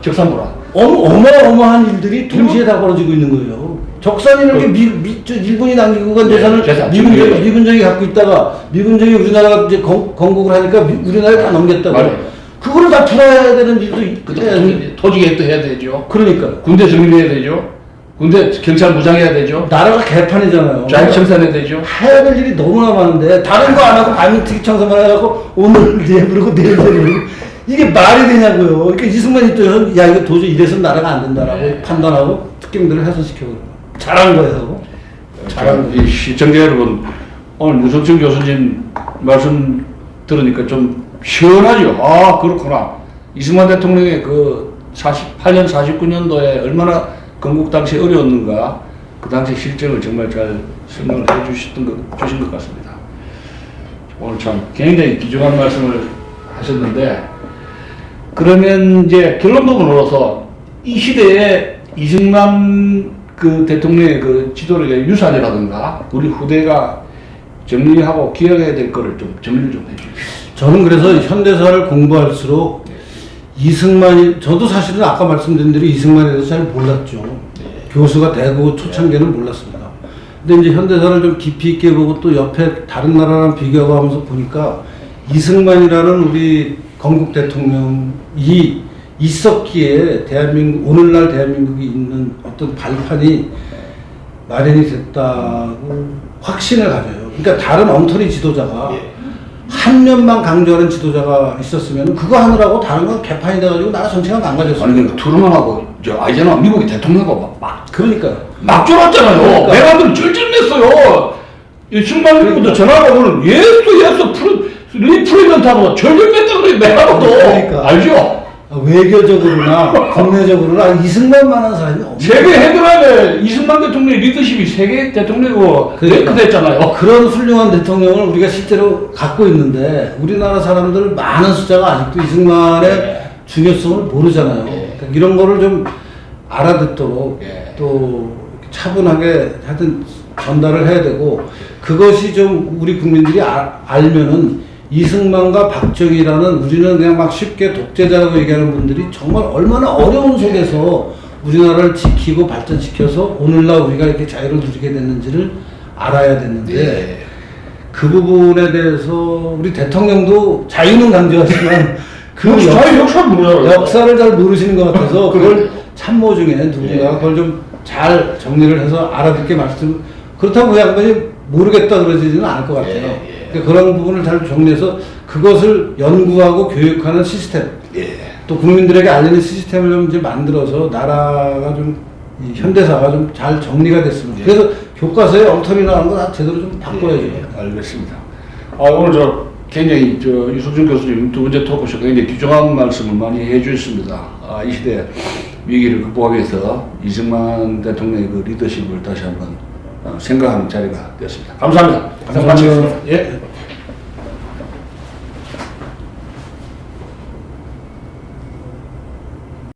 적산보라. 어마어마한 일들이 동시에 다 벌어지고 있는 거예요. 적산이라는 게 일본이 남기고 간 네, 재산을 재산, 미군정이 갖고 있다가 미군정이 우리나라가 이제 건국을 하니까 우리나라에 다 넘겼다고. 맞아요. 그거를 다 불화해야 되는 일도 그것도 해야지. 토지개혁도 해야 되죠. 그러니까 군대 정리해야 되죠. 군대 경찰 무장해야 되죠. 나라가 개판이잖아요. 자익 청산해야 되죠. 해야 될 일이 너무나 많은데 다른 거 안 하고 반민특위 청소만 해갖고 오늘 내부르고 내일 내부르고 이게 말이 되냐고요. 그러니까 이승만 입장에서는 야 이거 도저히 이래서 나라가 안 된다라고 네. 판단하고 특경들을 해소시키고 잘한 거예요. 잘한 거예요. 이 시청자 여러분 오늘 유석준 교수님 말씀 들으니까 좀 시원하죠. 아 그렇구나. 이승만 대통령의 그 48년 49년도에 얼마나 건국 당시 어려웠는가 그 당시 실정을 정말 잘 설명을 주신 것 같습니다. 오늘 참 굉장히 귀중한 말씀을 하셨는데 그러면 이제 결론 부분으로서 이 시대에 이승만 그 대통령의 그 지도력의 유산이라든가 우리 후대가 정리하고 기억해야 될 거를 좀 정리를 좀 해주십시오. 저는 그래서 현대사를 공부할수록 저도 사실은 아까 말씀드린 대로 이승만에 대해서 잘 몰랐죠. 교수가 되고 초창기에는 몰랐습니다. 근데 이제 현대사를 좀 깊이 있게 보고 또 옆에 다른 나라랑 비교하고 하면서 보니까 이승만이라는 우리 건국 대통령이 있었기에 오늘날 대한민국이 있는 어떤 발판이 마련이 됐다고 확신을 가져요. 그러니까 다른 엉터리 지도자가 한 면만 강조하는 지도자가 있었으면 그거 하느라고 다른 건 개판이 돼가지고 나라 전체가 망가졌어요. 아니 그러니까 트루먼하고 저 아이젠하워 미국의 대통령하고 막 쫄았잖아요. 그러니까. 내가들 쩔쩔맸어요. 승만님도 전화가 오늘 예스 리프레젠타고 절절맸다 그래 내가도 그러니까. 알죠? 외교적으로나 국내적으로나 이승만만한 사람이 없는 세계 해결하에 이승만 대통령의 리더십이 세계 대통령이고 랭크 됐잖아요. 그런 훌륭한 대통령을 우리가 실제로 갖고 있는데 우리나라 사람들 많은 숫자가 아직도 이승만의 중요성을 모르잖아요. 그러니까 이런 거를 좀 알아듣도록 또 차분하게 하여튼 전달을 해야 되고 그것이 좀 우리 국민들이 알면은 이승만과 박정희라는 우리는 그냥 막 쉽게 독재자라고 얘기하는 분들이 정말 얼마나 어려운 속에서 우리나라를 지키고 발전시켜서 오늘날 우리가 이렇게 자유를 누리게 됐는지를 알아야 됐는데 그 부분에 대해서 우리 대통령도 자유는 강조하지만 그 자유 역사를 모르잖아요. 역사를 잘 모르시는 것 같아서 그걸 참모 중에 누군가 그걸 좀 잘 정리를 해서 알아듣게 그렇다고 그 양반이 모르겠다 그러지는 않을 것 같아요. 그러니까 그런 부분을 잘 정리해서 그것을 연구하고 교육하는 시스템, 또 국민들에게 알리는 시스템을 좀 이제 만들어서 나라가 좀 이 현대사가 좀 잘 정리가 됐으면. 그래서 교과서에 엉터리 나오는 거 다 제대로 좀 바꿔야죠. 알겠습니다. 오늘 굉장히 유석준 교수님 두 번째 토크쇼 굉장히 귀중한 말씀을 많이 해주셨습니다. 이 시대 위기를 극복하기 위해서 이승만 대통령의 그 리더십을 다시 한번 생각하는 자리가 되었습니다. 감사합니다. 감사합니다. 예.